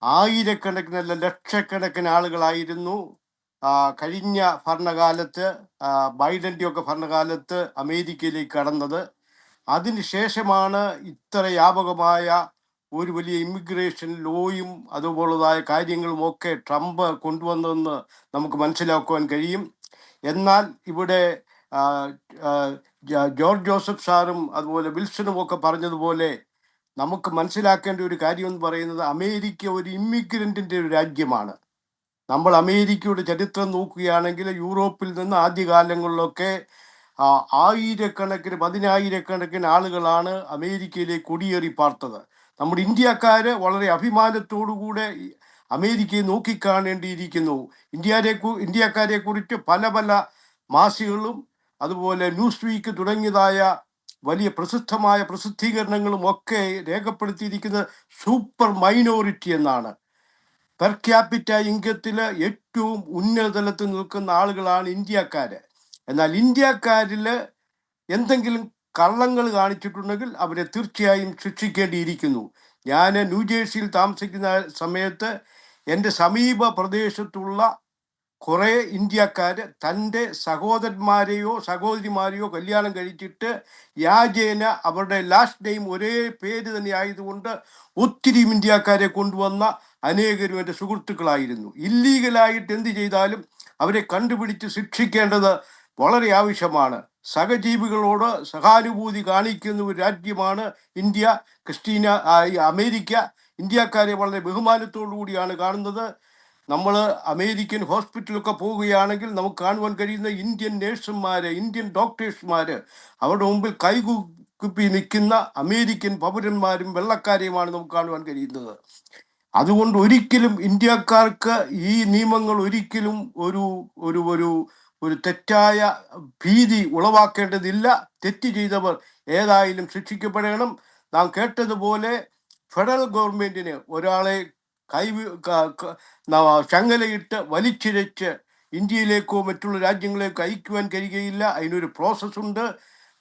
ആയിരക്കണക്കിന് അല്ല ലക്ഷക്കണക്കിന് ആളുകളായിരുന്നു കഴിഞ്ഞ ഭരണകാലത്ത്, ബൈഡന്റെ ഒക്കെ ഭരണകാലത്ത് അമേരിക്കയിലേക്ക് കടന്നത്. അതിനുശേഷമാണ് ഇത്ര വ്യാപകമായ ഒരു വലിയ ഇമിഗ്രേഷൻ ലോയും അതുപോലതായ കാര്യങ്ങളും ഒക്കെ ട്രംപ് കൊണ്ടുവന്നതെന്ന് നമുക്ക് മനസ്സിലാക്കുവാൻ കഴിയും. എന്നാൽ ഇവിടെ ജോർജ് ജോസഫ് സാറും അതുപോലെ വിൽസണും ഒക്കെ പറഞ്ഞതുപോലെ നമുക്ക് മനസ്സിലാക്കേണ്ട ഒരു കാര്യം എന്ന് പറയുന്നത്, അമേരിക്ക ഒരു ഇമ്മിഗ്രൻറ്റിൻ്റെ ഒരു രാജ്യമാണ്. നമ്മൾ അമേരിക്കയുടെ ചരിത്രം നോക്കുകയാണെങ്കിൽ യൂറോപ്പിൽ നിന്ന് ആദ്യകാലങ്ങളിലൊക്കെ ആയിരക്കണക്കിന് പതിനായിരക്കണക്കിന് ആളുകളാണ് അമേരിക്കയിലേക്ക് കുടിയേറി പാർത്തത്. നമ്മുടെ ഇന്ത്യക്കാര് വളരെ അഭിമാനത്തോടുകൂടെ അമേരിക്കയെ നോക്കിക്കാണേണ്ടിയിരിക്കുന്നു. ഇന്ത്യക്കാരെ കുറിച്ച് പല പല മാസികകളും അതുപോലെ ന്യൂസ് വീക്ക് തുടങ്ങിയതായ വലിയ പ്രസിദ്ധമായ പ്രസിദ്ധീകരണങ്ങളും ഒക്കെ രേഖപ്പെടുത്തിയിരിക്കുന്നത് സൂപ്പർ മൈനോറിറ്റി എന്നാണ്. പെർ ക്യാപിറ്റ ഇൻകത്തിൽ ഏറ്റവും ഉന്നതതലത്തിൽ നിൽക്കുന്ന ആളുകളാണ് ഇന്ത്യക്കാര്. എന്നാൽ ഇന്ത്യക്കാരിൽ എന്തെങ്കിലും കള്ളങ്ങൾ കാണിച്ചിട്ടുണ്ടെങ്കിൽ അവരെ തീർച്ചയായും ശിക്ഷിക്കേണ്ടിയിരിക്കുന്നു. ഞാൻ ന്യൂജേഴ്സിയിൽ താമസിക്കുന്ന സമയത്ത് എൻ്റെ സമീപ പ്രദേശത്തുള്ള കുറേ ഇന്ത്യക്കാർ തൻ്റെ സഹോദരന്മാരെയോ സഹോദരിമാരെയോ കല്യാണം കഴിച്ചിട്ട് യാചേന അവരുടെ ലാസ്റ്റ് നെയിം ഒരേ പേര് തന്നെ ആയതുകൊണ്ട് ഒത്തിരി ഇന്ത്യക്കാരെ കൊണ്ടുവന്ന അനേകരും എൻ്റെ സുഹൃത്തുക്കളായിരുന്നു. ഇല്ലീഗലായിട്ട് എന്ത് ചെയ്താലും അവരെ കണ്ടുപിടിച്ച് ശിക്ഷിക്കേണ്ടത് വളരെ ആവശ്യമാണ്. സഹജീവികളോട് സഹാനുഭൂതി കാണിക്കുന്ന ഒരു രാജ്യമാണ് ഇന്ത്യ. ക്രിസ്റ്റീന, അമേരിക്ക ഇന്ത്യക്കാരെ വളരെ ബഹുമാനത്തോടു കൂടിയാണ് കാണുന്നത്. നമ്മൾ അമേരിക്കൻ ഹോസ്പിറ്റലൊക്കെ പോവുകയാണെങ്കിൽ നമുക്ക് കാണുവാൻ കഴിയുന്ന ഇന്ത്യൻ നേഴ്സുമാര്, ഇന്ത്യൻ ഡോക്ടേഴ്സുമാര്, അവരുടെ മുമ്പിൽ കൈകുപ്പി നിൽക്കുന്ന അമേരിക്കൻ പൗരന്മാരും വെള്ളക്കാരെയുമാണ് നമുക്ക് കാണുവാൻ കഴിയുന്നത്. അതുകൊണ്ട് ഒരിക്കലും ഇന്ത്യക്കാർക്ക് ഈ നിയമങ്ങൾ ഒരിക്കലും ഒരു ഒരു ഒരു ഒരു തെറ്റായ ഭീതി ഉളവാക്കേണ്ടതില്ല. തെറ്റ് ചെയ്തവർ ഏതായാലും ശിക്ഷിക്കപ്പെടണം. നാം കേട്ടതുപോലെ ഫെഡറൽ ഗവൺമെന്റിന് ഒരാളെ ചങ്ങലയിട്ട് വലിച്ചിഴച്ച് ഇന്ത്യയിലേക്കോ മറ്റുള്ള രാജ്യങ്ങളിലേക്കോ അയക്കുവാൻ കഴിയുകയില്ല. അതിനൊരു പ്രോസസ്സുണ്ട്.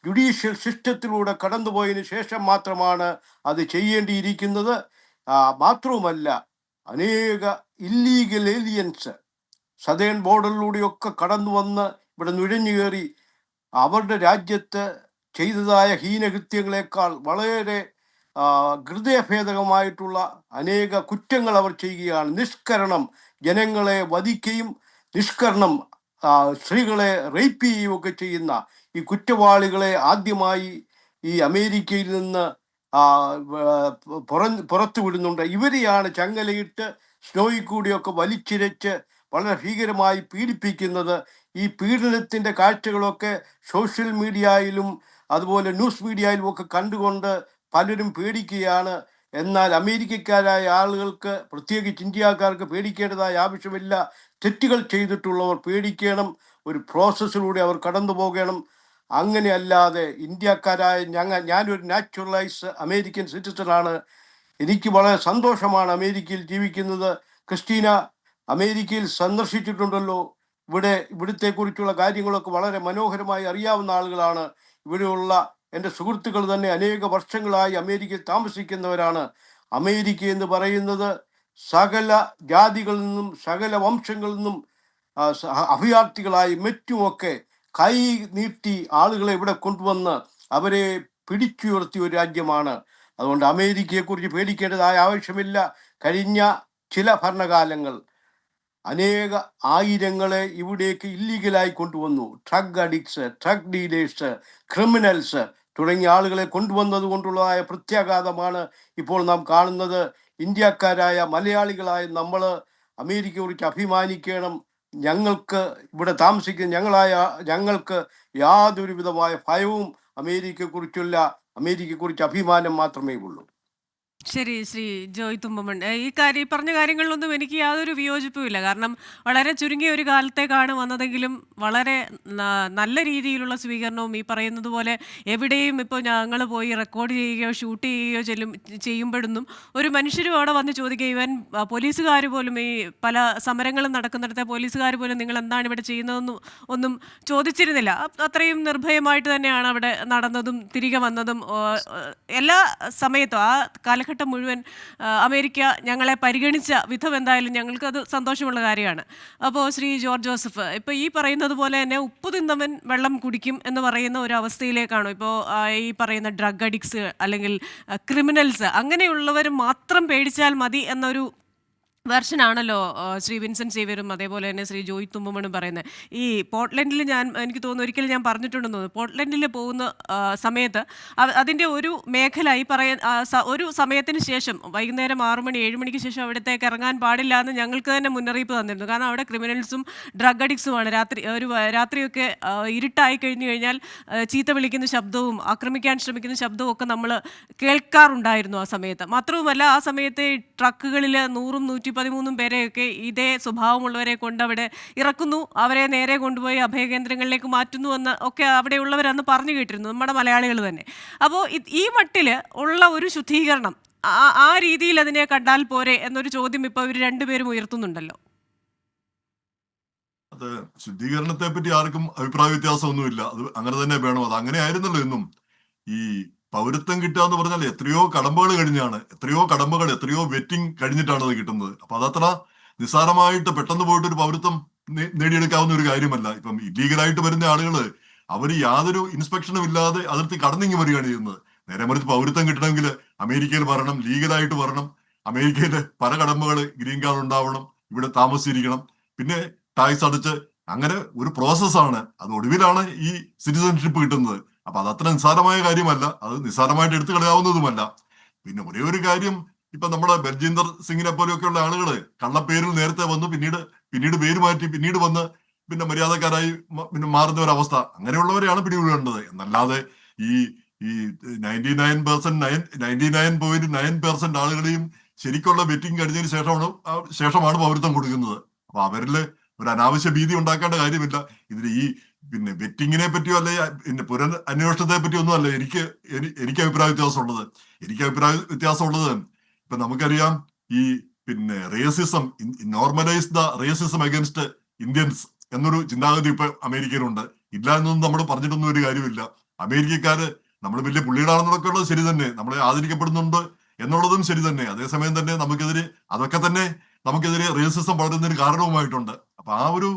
ജുഡീഷ്യൽ സിസ്റ്റത്തിലൂടെ കടന്നുപോയതിനു ശേഷം മാത്രമാണ് അത് ചെയ്യേണ്ടിയിരിക്കുന്നത്. മാത്രവുമല്ല, അനേക ഇല്ലീഗൽ ഏലിയൻസ് സതേൺ ബോർഡറിലൂടെയൊക്കെ കടന്നു വന്ന് ഇവിടെ നുഴഞ്ഞു കയറി അവരുടെ രാജ്യത്ത് ചെയ്തതായ ഹീനകൃത്യങ്ങളെക്കാൾ വളരെ ഹൃദയഭേദകമായിട്ടുള്ള അനേക കുറ്റങ്ങൾ അവർ ചെയ്യുകയാണ്. നിഷ്കരണം ജനങ്ങളെ വധിക്കുകയും നിഷ്കരണം സ്ത്രീകളെ റേപ്പ് ചെയ്യുകയും ഒക്കെ ചെയ്യുന്ന ഈ കുറ്റവാളികളെ ആദ്യമായി ഈ അമേരിക്കയിൽ നിന്ന് പുറത്തു വിടുന്നുണ്ട്. ഇവരെയാണ് ചങ്ങലയിട്ട് സ്നോയിൽ കൂടിയൊക്കെ വലിച്ചിരച്ച് വളരെ ഭീകരമായി പീഡിപ്പിക്കുന്നത്. ഈ പീഡനത്തിൻ്റെ കാഴ്ചകളൊക്കെ സോഷ്യൽ മീഡിയയിലും അതുപോലെ ന്യൂസ് മീഡിയയിലും ഒക്കെ കണ്ടുകൊണ്ട് പലരും പേടിക്കുകയാണ്. എന്നാൽ അമേരിക്കക്കാരായ ആളുകൾക്ക്, പ്രത്യേകിച്ച് ഇന്ത്യക്കാർക്ക് പേടിക്കേണ്ടതായ ആവശ്യമില്ല. തെറ്റുകൾ ചെയ്തിട്ടുള്ളവർ പേടിക്കണം. ഒരു പ്രോസസ്സിലൂടെ അവർ കടന്നു പോകണം. അങ്ങനെ അല്ലാതെ ഇന്ത്യക്കാരായ ഞാനൊരു നാച്ചുറലൈസ് അമേരിക്കൻ സിറ്റിസണാണ്. എനിക്ക് വളരെ സന്തോഷമാണ് അമേരിക്കയിൽ ജീവിക്കുന്നത്. ക്രിസ്റ്റീന അമേരിക്കയിൽ സന്ദർശിച്ചിട്ടുണ്ടല്ലോ. ഇവിടുത്തെ കുറിച്ചുള്ള കാര്യങ്ങളൊക്കെ വളരെ മനോഹരമായി അറിയാവുന്ന ആളുകളാണ്. ഇവിടെയുള്ള എൻ്റെ സുഹൃത്തുക്കൾ തന്നെ അനേക വർഷങ്ങളായി അമേരിക്കയിൽ താമസിക്കുന്നവരാണ്. അമേരിക്ക എന്ന് പറയുന്നത് സകല ജാതികളിൽ നിന്നും സകല വംശങ്ങളിൽ നിന്നും അഭയാർത്ഥികളായി മറ്റുമൊക്കെ കൈ നീട്ടി ആളുകളെ ഇവിടെ കൊണ്ടുവന്ന് അവരെ പിടിച്ചുയർത്തിയ ഒരു രാജ്യമാണ്. അതുകൊണ്ട് അമേരിക്കയെക്കുറിച്ച് പേടിക്കേണ്ടതായ ആവശ്യമില്ല. കഴിഞ്ഞ ചില ഭരണകാലങ്ങൾ അനേക ആയിരങ്ങളെ ഇവിടേക്ക് ഇല്ലീഗലായി കൊണ്ടുവന്നു. Drug addicts, drug dealers, criminals തുടങ്ങിയ ആളുകളെ കൊണ്ടുവന്നത് കൊണ്ടുള്ളതായ പ്രത്യാഘാതമാണ് ഇപ്പോൾ നാം കാണുന്നത്. ഇന്ത്യക്കാരായ മലയാളികളായ നമ്മൾ അമേരിക്കയെ കുറിച്ച് അഭിമാനിക്കണം. ഞങ്ങൾക്ക് ഇവിടെ താമസിക്കുന്ന ഞങ്ങൾക്ക് യാതൊരു വിധമായ ഭയവും അമേരിക്കയെക്കുറിച്ച് അഭിമാനം മാത്രമേ ഉള്ളൂ. ശരി, ശ്രീ ജോയ് തുമ്പമൺ. ഈ പറഞ്ഞ കാര്യങ്ങളിലൊന്നും എനിക്ക് യാതൊരു വിയോജിപ്പുമില്ല. കാരണം വളരെ ചുരുങ്ങിയ ഒരു കാലത്തേക്കാണ് വന്നതെങ്കിലും വളരെ നല്ല രീതിയിലുള്ള സ്വീകരണവും ഈ പറയുന്നത് പോലെ എവിടെയും ഇപ്പോൾ ഞങ്ങൾ പോയി റെക്കോർഡ് ചെയ്യുകയോ ഷൂട്ട് ചെയ്യുകയോ ചെയ്യുമ്പോഴൊന്നും ഒരു മനുഷ്യരും അവിടെ വന്ന് ചോദിക്കുക, ഈവൻ പോലീസുകാർ പോലും ഈ പല സമരങ്ങളും നടക്കുന്നിടത്തെ പോലീസുകാർ പോലും നിങ്ങൾ എന്താണ് ഇവിടെ ചെയ്യുന്നതെന്നും ഒന്നും ചോദിച്ചിരുന്നില്ല. അത്രയും നിർഭയമായിട്ട് തന്നെയാണ് അവിടെ നടന്നതും തിരികെ വന്നതും. എല്ലാ സമയത്തും ആ കാലഘട്ടം മുഴുവൻ അമേരിക്ക ഞങ്ങളെ പരിഗണിച്ച വിധം എന്തായാലും ഞങ്ങൾക്കത് സന്തോഷമുള്ള കാര്യമാണ്. അപ്പോൾ ശ്രീ ജോർജ് ജോസഫ്, ഇപ്പോൾ ഈ പറയുന്നത് പോലെ തന്നെ ഉപ്പ് തിന്നവൻ വെള്ളം കുടിക്കും എന്ന് പറയുന്ന ഒരു അവസ്ഥയിലേക്കാണോ ഇപ്പോൾ ഈ പറയുന്ന ഡ്രഗ് അഡിക്ട്സ് അല്ലെങ്കിൽ ക്രിമിനൽസ് അങ്ങനെയുള്ളവർ മാത്രം പേടിച്ചാൽ മതി എന്നൊരു വെർഷനാണല്ലോ ശ്രീ വിൻസെന്റ് സേവ്യറും അതേപോലെ തന്നെ ശ്രീ ജോയ് തുമ്പമണും പറയുന്നത്. ഈ പോർട്ട്ലൻഡിൽ എനിക്ക് തോന്നുന്നു ഒരിക്കലും ഞാൻ പറഞ്ഞിട്ടുണ്ടെന്ന് തോന്നുന്നു, പോർട്ട്ലൻഡിൽ പോകുന്ന സമയത്ത് അതിൻ്റെ ഒരു മേഖല ഒരു സമയത്തിന് ശേഷം വൈകുന്നേരം 6 മണി 7 മണിക്ക് ശേഷം അവിടത്തേക്ക് ഇറങ്ങാൻ പാടില്ല എന്ന് ഞങ്ങൾക്ക് തന്നെ മുന്നറിയിപ്പ് തന്നിരുന്നു. കാരണം അവിടെ ക്രിമിനൽസും ഡ്രഗ് അഡിക്ട്സുമാണ്. രാത്രിയൊക്കെ ഇരുട്ടായി കഴിഞ്ഞു കഴിഞ്ഞാൽ ചീത്ത വിളിക്കുന്ന ശബ്ദവും ആക്രമിക്കാൻ ശ്രമിക്കുന്ന ശബ്ദവും ഒക്കെ നമ്മൾ കേൾക്കാറുണ്ടായിരുന്നു ആ സമയത്ത്. മാത്രവുമല്ല ആ സമയത്ത് ട്രക്കുകളിൽ 100-113 പേരെയൊക്കെ ഇതേ സ്വഭാവമുള്ളവരെ കൊണ്ട് അവിടെ ഇറക്കുന്നു, അവരെ നേരെ കൊണ്ടുപോയി അഭയകേന്ദ്രങ്ങളിലേക്ക് മാറ്റുന്നു എന്ന് ഒക്കെ അവിടെയുള്ളവരന്ന് പറഞ്ഞു കേട്ടിരുന്നു, നമ്മുടെ മലയാളികൾ തന്നെ. അപ്പോൾ ഈ മട്ടിൽ ഉള്ള ഒരു ശുദ്ധീകരണം ആ രീതിയിൽ അതിനെ കണ്ടാൽ പോരെ എന്നൊരു ചോദ്യം ഇപ്പോൾ ഇവർ രണ്ടുപേരും ഉയർത്തുന്നുണ്ടല്ലോ. അത് ശുദ്ധീകരണത്തെ പറ്റി ആർക്കും അഭിപ്രായ വ്യത്യാസമൊന്നുമില്ല. അത് അങ്ങനെ തന്നെ വേണം. അത് അങ്ങനെ ആയിരുന്നല്ലോ എന്നും. ഈ പൗരത്വം കിട്ടുക എന്ന് പറഞ്ഞാൽ എത്രയോ കടമ്പകൾ കഴിഞ്ഞാണ്, എത്രയോ വെറ്റിംഗ് കഴിഞ്ഞിട്ടാണ് അത് കിട്ടുന്നത്. അപ്പൊ അതത്ര നിസ്സാരമായിട്ട് പെട്ടെന്ന് പോയിട്ട് ഒരു പൗരത്വം നേടിയെടുക്കാവുന്ന ഒരു കാര്യമല്ല. ഇപ്പം ഇല്ലീഗലായിട്ട് വരുന്ന ആളുകള് അവര് യാതൊരു ഇൻസ്പെക്ഷനും ഇല്ലാതെ അതിർത്തി കടന്നിങ്ങി വരികയാണ് ചെയ്യുന്നത്. നേരെ മറിച്ച് പൗരത്വം കിട്ടണമെങ്കിൽ അമേരിക്കയിൽ വരണം, ലീഗലായിട്ട് വരണം, അമേരിക്കയിലെ പല കടമ്പകള് ഗ്രീൻ കാർഡ് ഉണ്ടാവണം, ഇവിടെ താമസിച്ചിരിക്കണം, പിന്നെ ടാക്സ് അടച്ച്, അങ്ങനെ ഒരു പ്രോസസ്സാണ്. അത് ഒടുവിലാണ് ഈ സിറ്റിസൺഷിപ്പ് കിട്ടുന്നത്. അപ്പൊ അതത്ര നിസ്സാരമായ കാര്യമല്ല, അത് നിസ്സാരമായിട്ട് എടുത്തു കളയാവുന്നതുമല്ല. പിന്നെ ഒരേ ഒരു കാര്യം, ഇപ്പൊ നമ്മുടെ ബൽജീന്ദർ സിംഗിനെ പോലെയൊക്കെയുള്ള ആളുകള് കള്ളപ്പേരിൽ നേരത്തെ വന്നു, പിന്നീട് പേര് മാറ്റി, പിന്നീട് വന്ന് പിന്നെ മര്യാദക്കാരായി പിന്നെ മാറുന്ന ഒരു അവസ്ഥ, അങ്ങനെയുള്ളവരെയാണ് പിടികൂടേണ്ടത്. എന്നല്ലാതെ ഈ 99.9% ആളുകളെയും ശരിക്കുള്ള വെറ്റിംഗ് കഴിഞ്ഞതിന് ശേഷമാണ് പൗരത്വം കൊടുക്കുന്നത്. അപ്പൊ അവരില് ഒരു അനാവശ്യ ഭീതി ഉണ്ടാക്കേണ്ട കാര്യമില്ല. ഇതിൽ ഈ പിന്നെ വെറ്റിങ്ങിനെ പറ്റിയോ അല്ലെ പിന്നെ അന്വേഷണത്തെ പറ്റിയോ ഒന്നും അല്ല എനിക്ക് അഭിപ്രായ വ്യത്യാസമുള്ളത്. ഇപ്പൊ നമുക്കറിയാം, ഈ പിന്നെ racism, normalise the racism against Indians എന്നൊരു ചിന്താഗതി ഇപ്പൊ അമേരിക്കയിലുണ്ട്. ഇല്ല എന്നൊന്നും നമ്മൾ പറഞ്ഞിട്ടൊന്നും ഒരു കാര്യമില്ല. അമേരിക്കക്കാര് നമ്മൾ വലിയ പുള്ളികളാണെന്നൊക്കെ ഉള്ളത് ശരി തന്നെ, നമ്മളെ ആദരിക്കപ്പെടുന്നുണ്ട് എന്നുള്ളതും ശരി തന്നെ. അതേസമയം തന്നെ അതൊക്കെ തന്നെ നമുക്കെതിരെ റേസിസം വളരുന്നതിന് കാരണവുമായിട്ടുണ്ട്. അപ്പൊ ആ ഒരു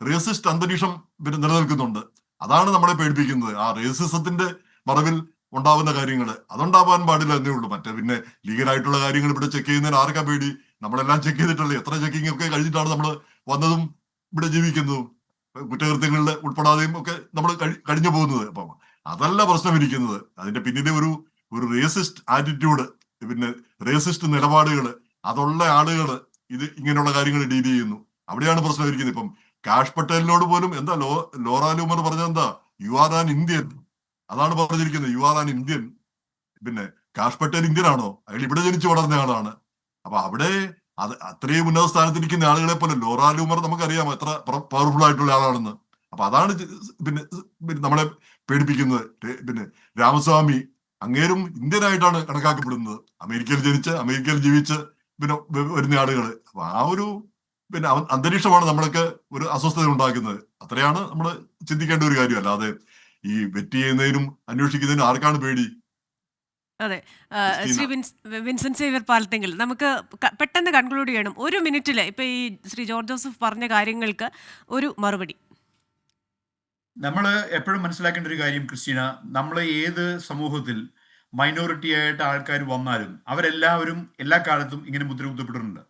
റേസിസ്റ്റ് അന്തരീക്ഷം പിന്നെ നിലനിൽക്കുന്നുണ്ട്. അതാണ് നമ്മളെ പേടിപ്പിക്കുന്നത്. ആ റേസിസത്തിന്റെ മറവിൽ ഉണ്ടാവുന്ന കാര്യങ്ങൾ അതുണ്ടാവാൻ പാടില്ല എന്നേ ഉള്ളൂ. മറ്റേ പിന്നെ ലീഗലായിട്ടുള്ള കാര്യങ്ങൾ ഇവിടെ ചെക്ക് ചെയ്യുന്നതിന് ആർക്കാ പേടി? നമ്മളെല്ലാം ചെക്ക് ചെയ്തിട്ടല്ലേ, എത്ര ചെക്കിംഗ് ഒക്കെ കഴിഞ്ഞിട്ടാണ് നമ്മൾ വന്നതും ഇവിടെ ജീവിക്കുന്നതും കുറ്റകൃത്യങ്ങളിൽ ഉൾപ്പെടാതെയും ഒക്കെ നമ്മൾ കഴിഞ്ഞു പോകുന്നത്. അപ്പം അതല്ല പ്രശ്നം ഇരിക്കുന്നത്. അതിന്റെ പിന്നിലെ ഒരു റേസിസ്റ്റ് ആറ്റിറ്റ്യൂഡ്, പിന്നെ റേസിസ്റ്റ് നിലപാടുകൾ അതുള്ള ആളുകൾ ഇത് ഇങ്ങനെയുള്ള കാര്യങ്ങൾ ഡീൽ ചെയ്യുന്നു. അവിടെയാണ് പ്രശ്നം ഇരിക്കുന്നത്. ഇപ്പം കാഷ് പട്ടേലിനോട് പോലും എന്താ ലോറ ലൂമർ പറഞ്ഞെന്താ, യു ആർ ആൻ ഇന്ത്യൻ, അതാണ് പറഞ്ഞിരിക്കുന്നത്, യു ആർ ആൻ ഇന്ത്യൻ. പിന്നെ കാഷ് പട്ടേൽ ഇന്ത്യൻ ആണോ? അയാൾ ഇവിടെ ജനിച്ചു വളർന്ന ആളാണ്. അപ്പൊ അവിടെ അത്രയും ഉന്നത സ്ഥാനത്തിരിക്കുന്ന ആളുകളെ പോലെ ലോറ ലൂമർ നമുക്കറിയാം എത്ര പവർഫുൾ ആയിട്ടുള്ള ആളാണെന്ന്. അപ്പൊ അതാണ് പിന്നെ നമ്മളെ പേടിപ്പിക്കുന്നത്. പിന്നെ രാമസ്വാമി അങ്ങേരും ഇന്ത്യനായിട്ടാണ് കണക്കാക്കപ്പെടുന്നത്, അമേരിക്കയിൽ ജനിച്ച് അമേരിക്കയിൽ ജീവിച്ച് പിന്നെ വരുന്ന ആളുകൾ. അപ്പൊ ആ ഒരു പിന്നെ അന്തരീക്ഷമാണ് നമ്മളൊക്കെ ഒരു അസ്വസ്ഥത ഉണ്ടാക്കുന്നത്. അത്രയാണ് നമ്മൾ ചിന്തിക്കേണ്ട ഒരു കാര്യം. അല്ലാതെ ഈ വെറ്റ് ചെയ്യുന്നതിനും അന്വേഷിക്കുന്നതിനും ആർക്കാണ് പേടി? അതെ, ശ്രീ വിൻസെന്റ് സേവ്യർ പാലത്തെങ്കിൽ നമുക്ക് പെട്ടെന്ന് കൺക്ലൂഡ് ചെയ്യണം. 1 മിനിറ്റിൽ ഇപ്പൊ ഈ ശ്രീ ജോർജ് ജോസഫ് പറഞ്ഞ കാര്യങ്ങൾക്ക് ഒരു മറുപടി. നമ്മൾ എപ്പോഴും മനസ്സിലാക്കേണ്ട ഒരു കാര്യം ക്രിസ്റ്റീന, നമ്മൾ ഏത് സമൂഹത്തിൽ മൈനോറിറ്റി ആയിട്ട് ആൾക്കാർ വന്നാലും അവരെല്ലാവരും എല്ലാ കാലത്തും ഇങ്ങനെ മുദ്രകുത്തപ്പെട്ടിട്ടുണ്ട്.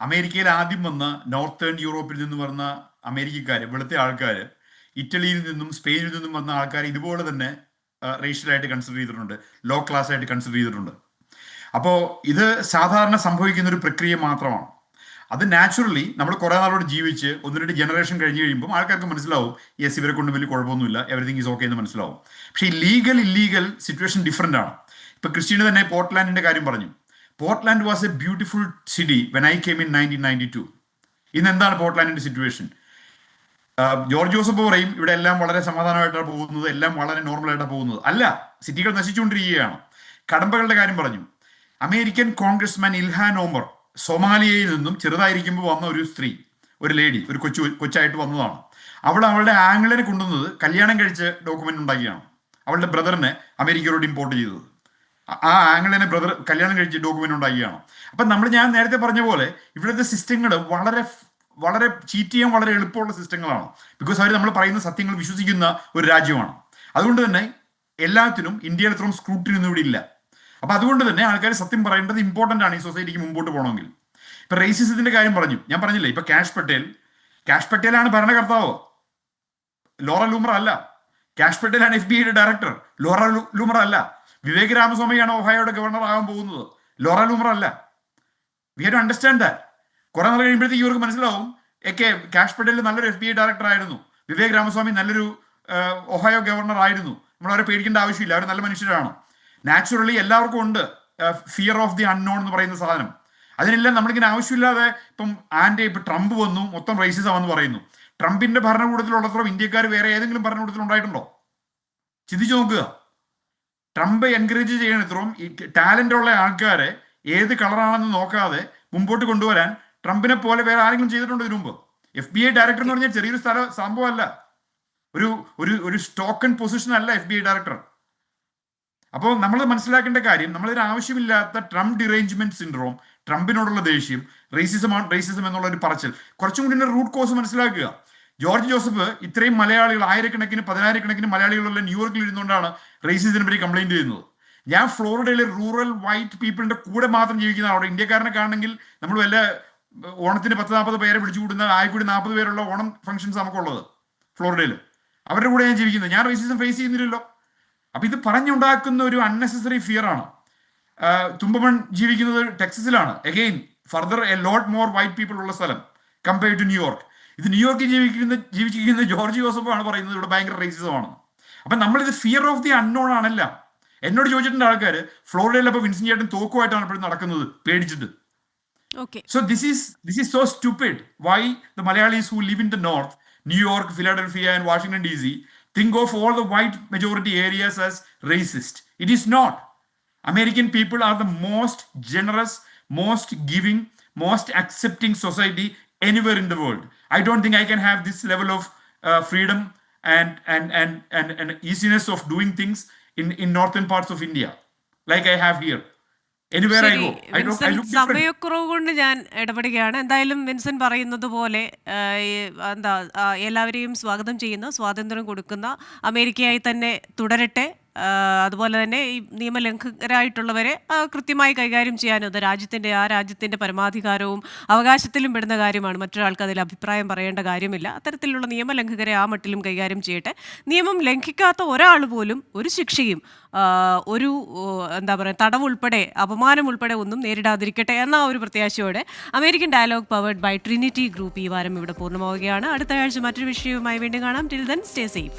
അമേരിക്കയിൽ ആദ്യം വന്ന നോർത്തേൺ യൂറോപ്പിൽ നിന്ന് വന്ന അമേരിക്കക്കാർ, വെളുത്ത ആൾക്കാർ, ഇറ്റലിയിൽ നിന്നും സ്പെയിനിൽ നിന്നും വന്ന ആൾക്കാർ ഇതുപോലെ തന്നെ റേഷ്യലായിട്ട് കൺസിഡർ ചെയ്തിട്ടുണ്ട്, ലോ ക്ലാസ് ആയിട്ട് കൺസിഡർ ചെയ്തിട്ടുണ്ട്. അപ്പോൾ ഇത് സാധാരണ സംഭവിക്കുന്ന ഒരു പ്രക്രിയ മാത്രമാണ്. അത് നാച്ചുറലി നമ്മൾ കുറേ നാളോട് ജീവിച്ച് 1-2 ജനറേഷൻ കഴിഞ്ഞ് കഴിയുമ്പോൾ ആൾക്കാർക്ക് മനസ്സിലാവും, യെസ് ഇവരെ കൊണ്ട് വലിയ കുഴപ്പമൊന്നുമില്ല, എവറിഥിങ് ഈസ് ഓക്കെ എന്ന് മനസ്സിലാവും. പക്ഷേ ഈ ലീഗൽ ഇല്ലീഗൽ സിറ്റുവേഷൻ ഡിഫറെൻ്റ് ആണ്. ഇപ്പൊ ക്രിസ്റ്റീന് തന്നെ പോർട്ട്ലാൻഡിന്റെ കാര്യം പറഞ്ഞു. Portland was A beautiful city when I came in 1992. ഇന്ന് എന്താണ് പോർട്ട്ലാൻഡിന്റെ സിറ്റുവേഷൻ? ജോർജ് ജോസഫ് പറയും ഇവിടെ എല്ലാം വളരെ സമാധാനമായിട്ടാണ് പോകുന്നത്, എല്ലാം വളരെ നോർമലായിട്ടാണ് പോകുന്നത്. അല്ല, സിറ്റികൾ നശിച്ചുകൊണ്ടിരിക്കുകയാണ്. കടമ്പകളുടെ കാര്യം പറഞ്ഞു. അമേരിക്കൻ കോൺഗ്രസ്മാൻ ഇൽഹാൻ ഓമർ സൊമാലിയയിൽ നിന്നും ചെറുതായിരിക്കുമ്പോൾ വന്ന ഒരു സ്ത്രീ, ഒരു ലേഡി, ഒരു കൊച്ചായിട്ട് വന്നതാണ്. അവളുടെ ആംഗ്ലനെ കൊണ്ടുവന്നത് കല്യാണം കഴിച്ച് ഡോക്യുമെന്റ് ഉണ്ടാക്കിയാണ്. അവളുടെ ബ്രദറിനെ അമേരിക്കയിലോട്ട് ഇമ്പോർട്ട് ചെയ്തത്. ആ ആംഗ്ലനെ ബ്രദർ കല്യാണം കഴിച്ച് ഡോക്യുമെന്റ് ഉണ്ടാക്കിയാണ്. അപ്പം ഞാൻ നേരത്തെ പറഞ്ഞ പോലെ ഇവിടുത്തെ സിസ്റ്റങ്ങൾ വളരെ ചീറ്റ് ചെയ്യാൻ വളരെ എളുപ്പമുള്ള സിസ്റ്റങ്ങളാണ്. ബിക്കോസ് അവർ നമ്മൾ പറയുന്ന സത്യങ്ങൾ വിശ്വസിക്കുന്ന ഒരു രാജ്യമാണ്. അതുകൊണ്ട് തന്നെ എല്ലാത്തിനും ഇന്ത്യയിൽ അത്രയും സ്ക്രൂട്ടിനി ഒന്നും ഇവിടെ ഇല്ല. അപ്പൊ അതുകൊണ്ട് തന്നെ ആൾക്കാർ സത്യം പറയേണ്ടത് ഇമ്പോർട്ടന്റ് ആണ് ഈ സൊസൈറ്റിക്ക് മുമ്പോട്ട് പോകണമെങ്കിൽ. ഇപ്പൊ റേസിസത്തിന്റെ കാര്യം പറഞ്ഞു, ഞാൻ പറഞ്ഞില്ലേ, ഇപ്പൊ കാഷ് പട്ടേലാണ് ഭരണകർത്താവ്, ലോറ ലൂമർ അല്ല. കാഷ് പട്ടേലാണ് FBI ഡയറക്ടർ, ലോറ ലൂമർ അല്ല. വിവേക് രാമസ്വാമിയാണ് ഒഹായോയുടെ ഗവർണർ ആകാൻ പോകുന്നത്, ലോറ ലൂമർ അല്ല. We have to understand that. കുറെ നാൾ കഴിയുമ്പോഴത്തേക്ക് ഇവർക്ക് മനസ്സിലാവും, കാഷ് പട്ടേൽ നല്ലൊരു FBI ഡയറക്ടർ ആയിരുന്നു, വിവേക് രാമസ്വാമി നല്ലൊരു ഒഹായോ ഗവർണർ ആയിരുന്നു. നമ്മളവരെ പേടിക്കേണ്ട ആവശ്യമില്ല, അവർ നല്ല മനുഷ്യരാണ്. നാച്ചുറലി എല്ലാവർക്കും ഉണ്ട് ഫിയർ ഓഫ് ദി അൺനോൺ എന്ന് പറയുന്ന സാധനം. അതിനെല്ലാം നമ്മളിങ്ങനെ ആവശ്യമില്ലാതെ ഇപ്പം ട്രംപ് വന്നു മൊത്തം റേസിസം എന്ന് പറയുന്നു. ട്രംപിന്റെ ഭരണകൂടത്തിലുള്ളത്രയും ഇന്ത്യക്കാർ വേറെ ഏതെങ്കിലും ഭരണകൂടത്തിൽ ഉണ്ടായിട്ടുണ്ടോ? ചിന്തിച്ചു നോക്കുക. ട്രംപ് എൻകറേജ് ചെയ്യണത്രയും ഈ ടാലന്റ് ഉള്ള ആൾക്കാരെ ഏത് കളറാണെന്ന് നോക്കാതെ മുമ്പോട്ട് കൊണ്ടുവരാൻ ട്രംപിനെ പോലെ വേറെ ആരെങ്കിലും ചെയ്തിട്ടുണ്ടോ ഇതിനു മുമ്പ്? FBI ഡയറക്ടർ എന്ന് പറഞ്ഞാൽ ചെറിയൊരു സംഭവമല്ല, ഒരു സ്റ്റോക്ക് ആൻഡ് പൊസിഷൻ അല്ല FBI ഡയറക്ടർ. അപ്പോൾ നമ്മൾ മനസ്സിലാക്കേണ്ട കാര്യം, നമ്മളിതിന് ആവശ്യമില്ലാത്ത ട്രംപ് ഡിറേഞ്ച്മെന്റ് സിൻഡ്രോം, ട്രംപിനോടുള്ള ദേഷ്യം, റേസിസം എന്നുള്ള ഒരു പറച്ചിൽ, കുറച്ചും കൂടി റൂട്ട് കോസ് മനസ്സിലാക്കുക. ജോർജ് ജോസഫ് ഇത്രയും മലയാളികൾ, 1000-കണക്കിന് മലയാളികളുള്ള ന്യൂയോർക്കിൽ ഇരുന്നുകൊണ്ടാണ് റേസിസത്തിനെ പറ്റി കംപ്ലൈന്റ് ചെയ്യുന്നത്. ഞാൻ ഫ്ലോറിഡയിലെ റൂറൽ വൈറ്റ് പീപ്പിളിന്റെ കൂടെ മാത്രം ജീവിക്കുന്ന അവിടെ ഇന്ത്യക്കാരനെ കാണണമെങ്കിൽ നമ്മൾ വല്ല ഓണത്തിന് 10-40 പേരെ വിളിച്ചു കൂടുന്ന ആയിക്കൂടി 40 പേരുള്ള ഓണം ഫംഗ്ഷൻസ് നമുക്കുള്ളത് ഫ്ലോറിഡയിൽ. അവരുടെ കൂടെ ഞാൻ ജീവിക്കുന്നത്, ഞാൻ റേസിസം ഫേസ് ചെയ്യുന്നില്ലല്ലോ. അപ്പൊ ഇത് പറഞ്ഞുണ്ടാക്കുന്ന ഒരു അൺനെസസറി ഫിയർ ആണ്. തുമ്പമൺ ജീവിക്കുന്നത് ടെക്സസിലാണ്, again further a lot more white people ഉള്ള സ്ഥലം കമ്പയർഡ് ടു ന്യൂയോർക്ക്. ഇത് ന്യൂയോർക്കിൽ ജീവിച്ചിരിക്കുന്ന ജോർജ് ജോസഫ് ആണ് പറയുന്നത് ഇവിടെ ഭയങ്കര റേസിസമാണ്. അപ്പൊ നമ്മളിത് ഫിയർ ഓഫ് ദി അൺനോൺ ആണല്ല. എന്നോട് ചോദിച്ചിട്ടുണ്ട് ആൾക്കാർ, ഫ്ലോറിഡയിൽ അപ്പൊ വിൻസൻ ചേട്ടൻ തോക്കുമായിട്ടാണ് ഇപ്പോഴും നടക്കുന്നത് പേടിച്ചിട്ട്. So this is so stupid. Why the Malayalis who live in the north, New York, Philadelphia and Washington DC, think of all the white majority areas as racist? It is not. American people are the most generous, most giving, most accepting society anywhere in the world. I don't think I can have this level of freedom and easiness of doing things in northern parts of India like I have here. Anywhere I go, I look different. സമയക്കുറവ് കൊണ്ട് ഞാൻ ഇടപെടുകയാണ്. എന്തായാലും Vincent പറയുന്നത് പോലെ എല്ലാവരെയും സ്വാഗതം ചെയ്യുന്ന, സ്വാതന്ത്ര്യം കൊടുക്കുന്ന അമേരിക്കയായി തന്നെ തുടരട്ടെ. അതുപോലെ തന്നെ ഈ നിയമലംഘകരായിട്ടുള്ളവരെ കൃത്യമായി കൈകാര്യം ചെയ്യാനും, അത് രാജ്യത്തിൻ്റെ പരമാധികാരവും അവകാശത്തിലും പെടുന്ന കാര്യമാണ്. മറ്റൊരാൾക്ക് അതിൽ അഭിപ്രായം പറയേണ്ട കാര്യമില്ല. അത്തരത്തിലുള്ള നിയമലംഘകരെ ആ മട്ടിലും കൈകാര്യം ചെയ്യട്ടെ. നിയമം ലംഘിക്കാത്ത ഒരാൾ പോലും ഒരു ശിക്ഷയും ഒരു തടവ് ഉൾപ്പെടെ അപമാനം ഉൾപ്പെടെ ഒന്നും നേരിടാതിരിക്കട്ടെ എന്ന ഒരു പ്രത്യാശയോടെ American dialogue powered by Trinity group ഈ വാരം ഇവിടെ പൂർണ്ണമാവുകയാണ്. അടുത്ത ആഴ്ച മറ്റൊരു വിഷയവുമായി വീണ്ടും കാണാം. Till then stay safe.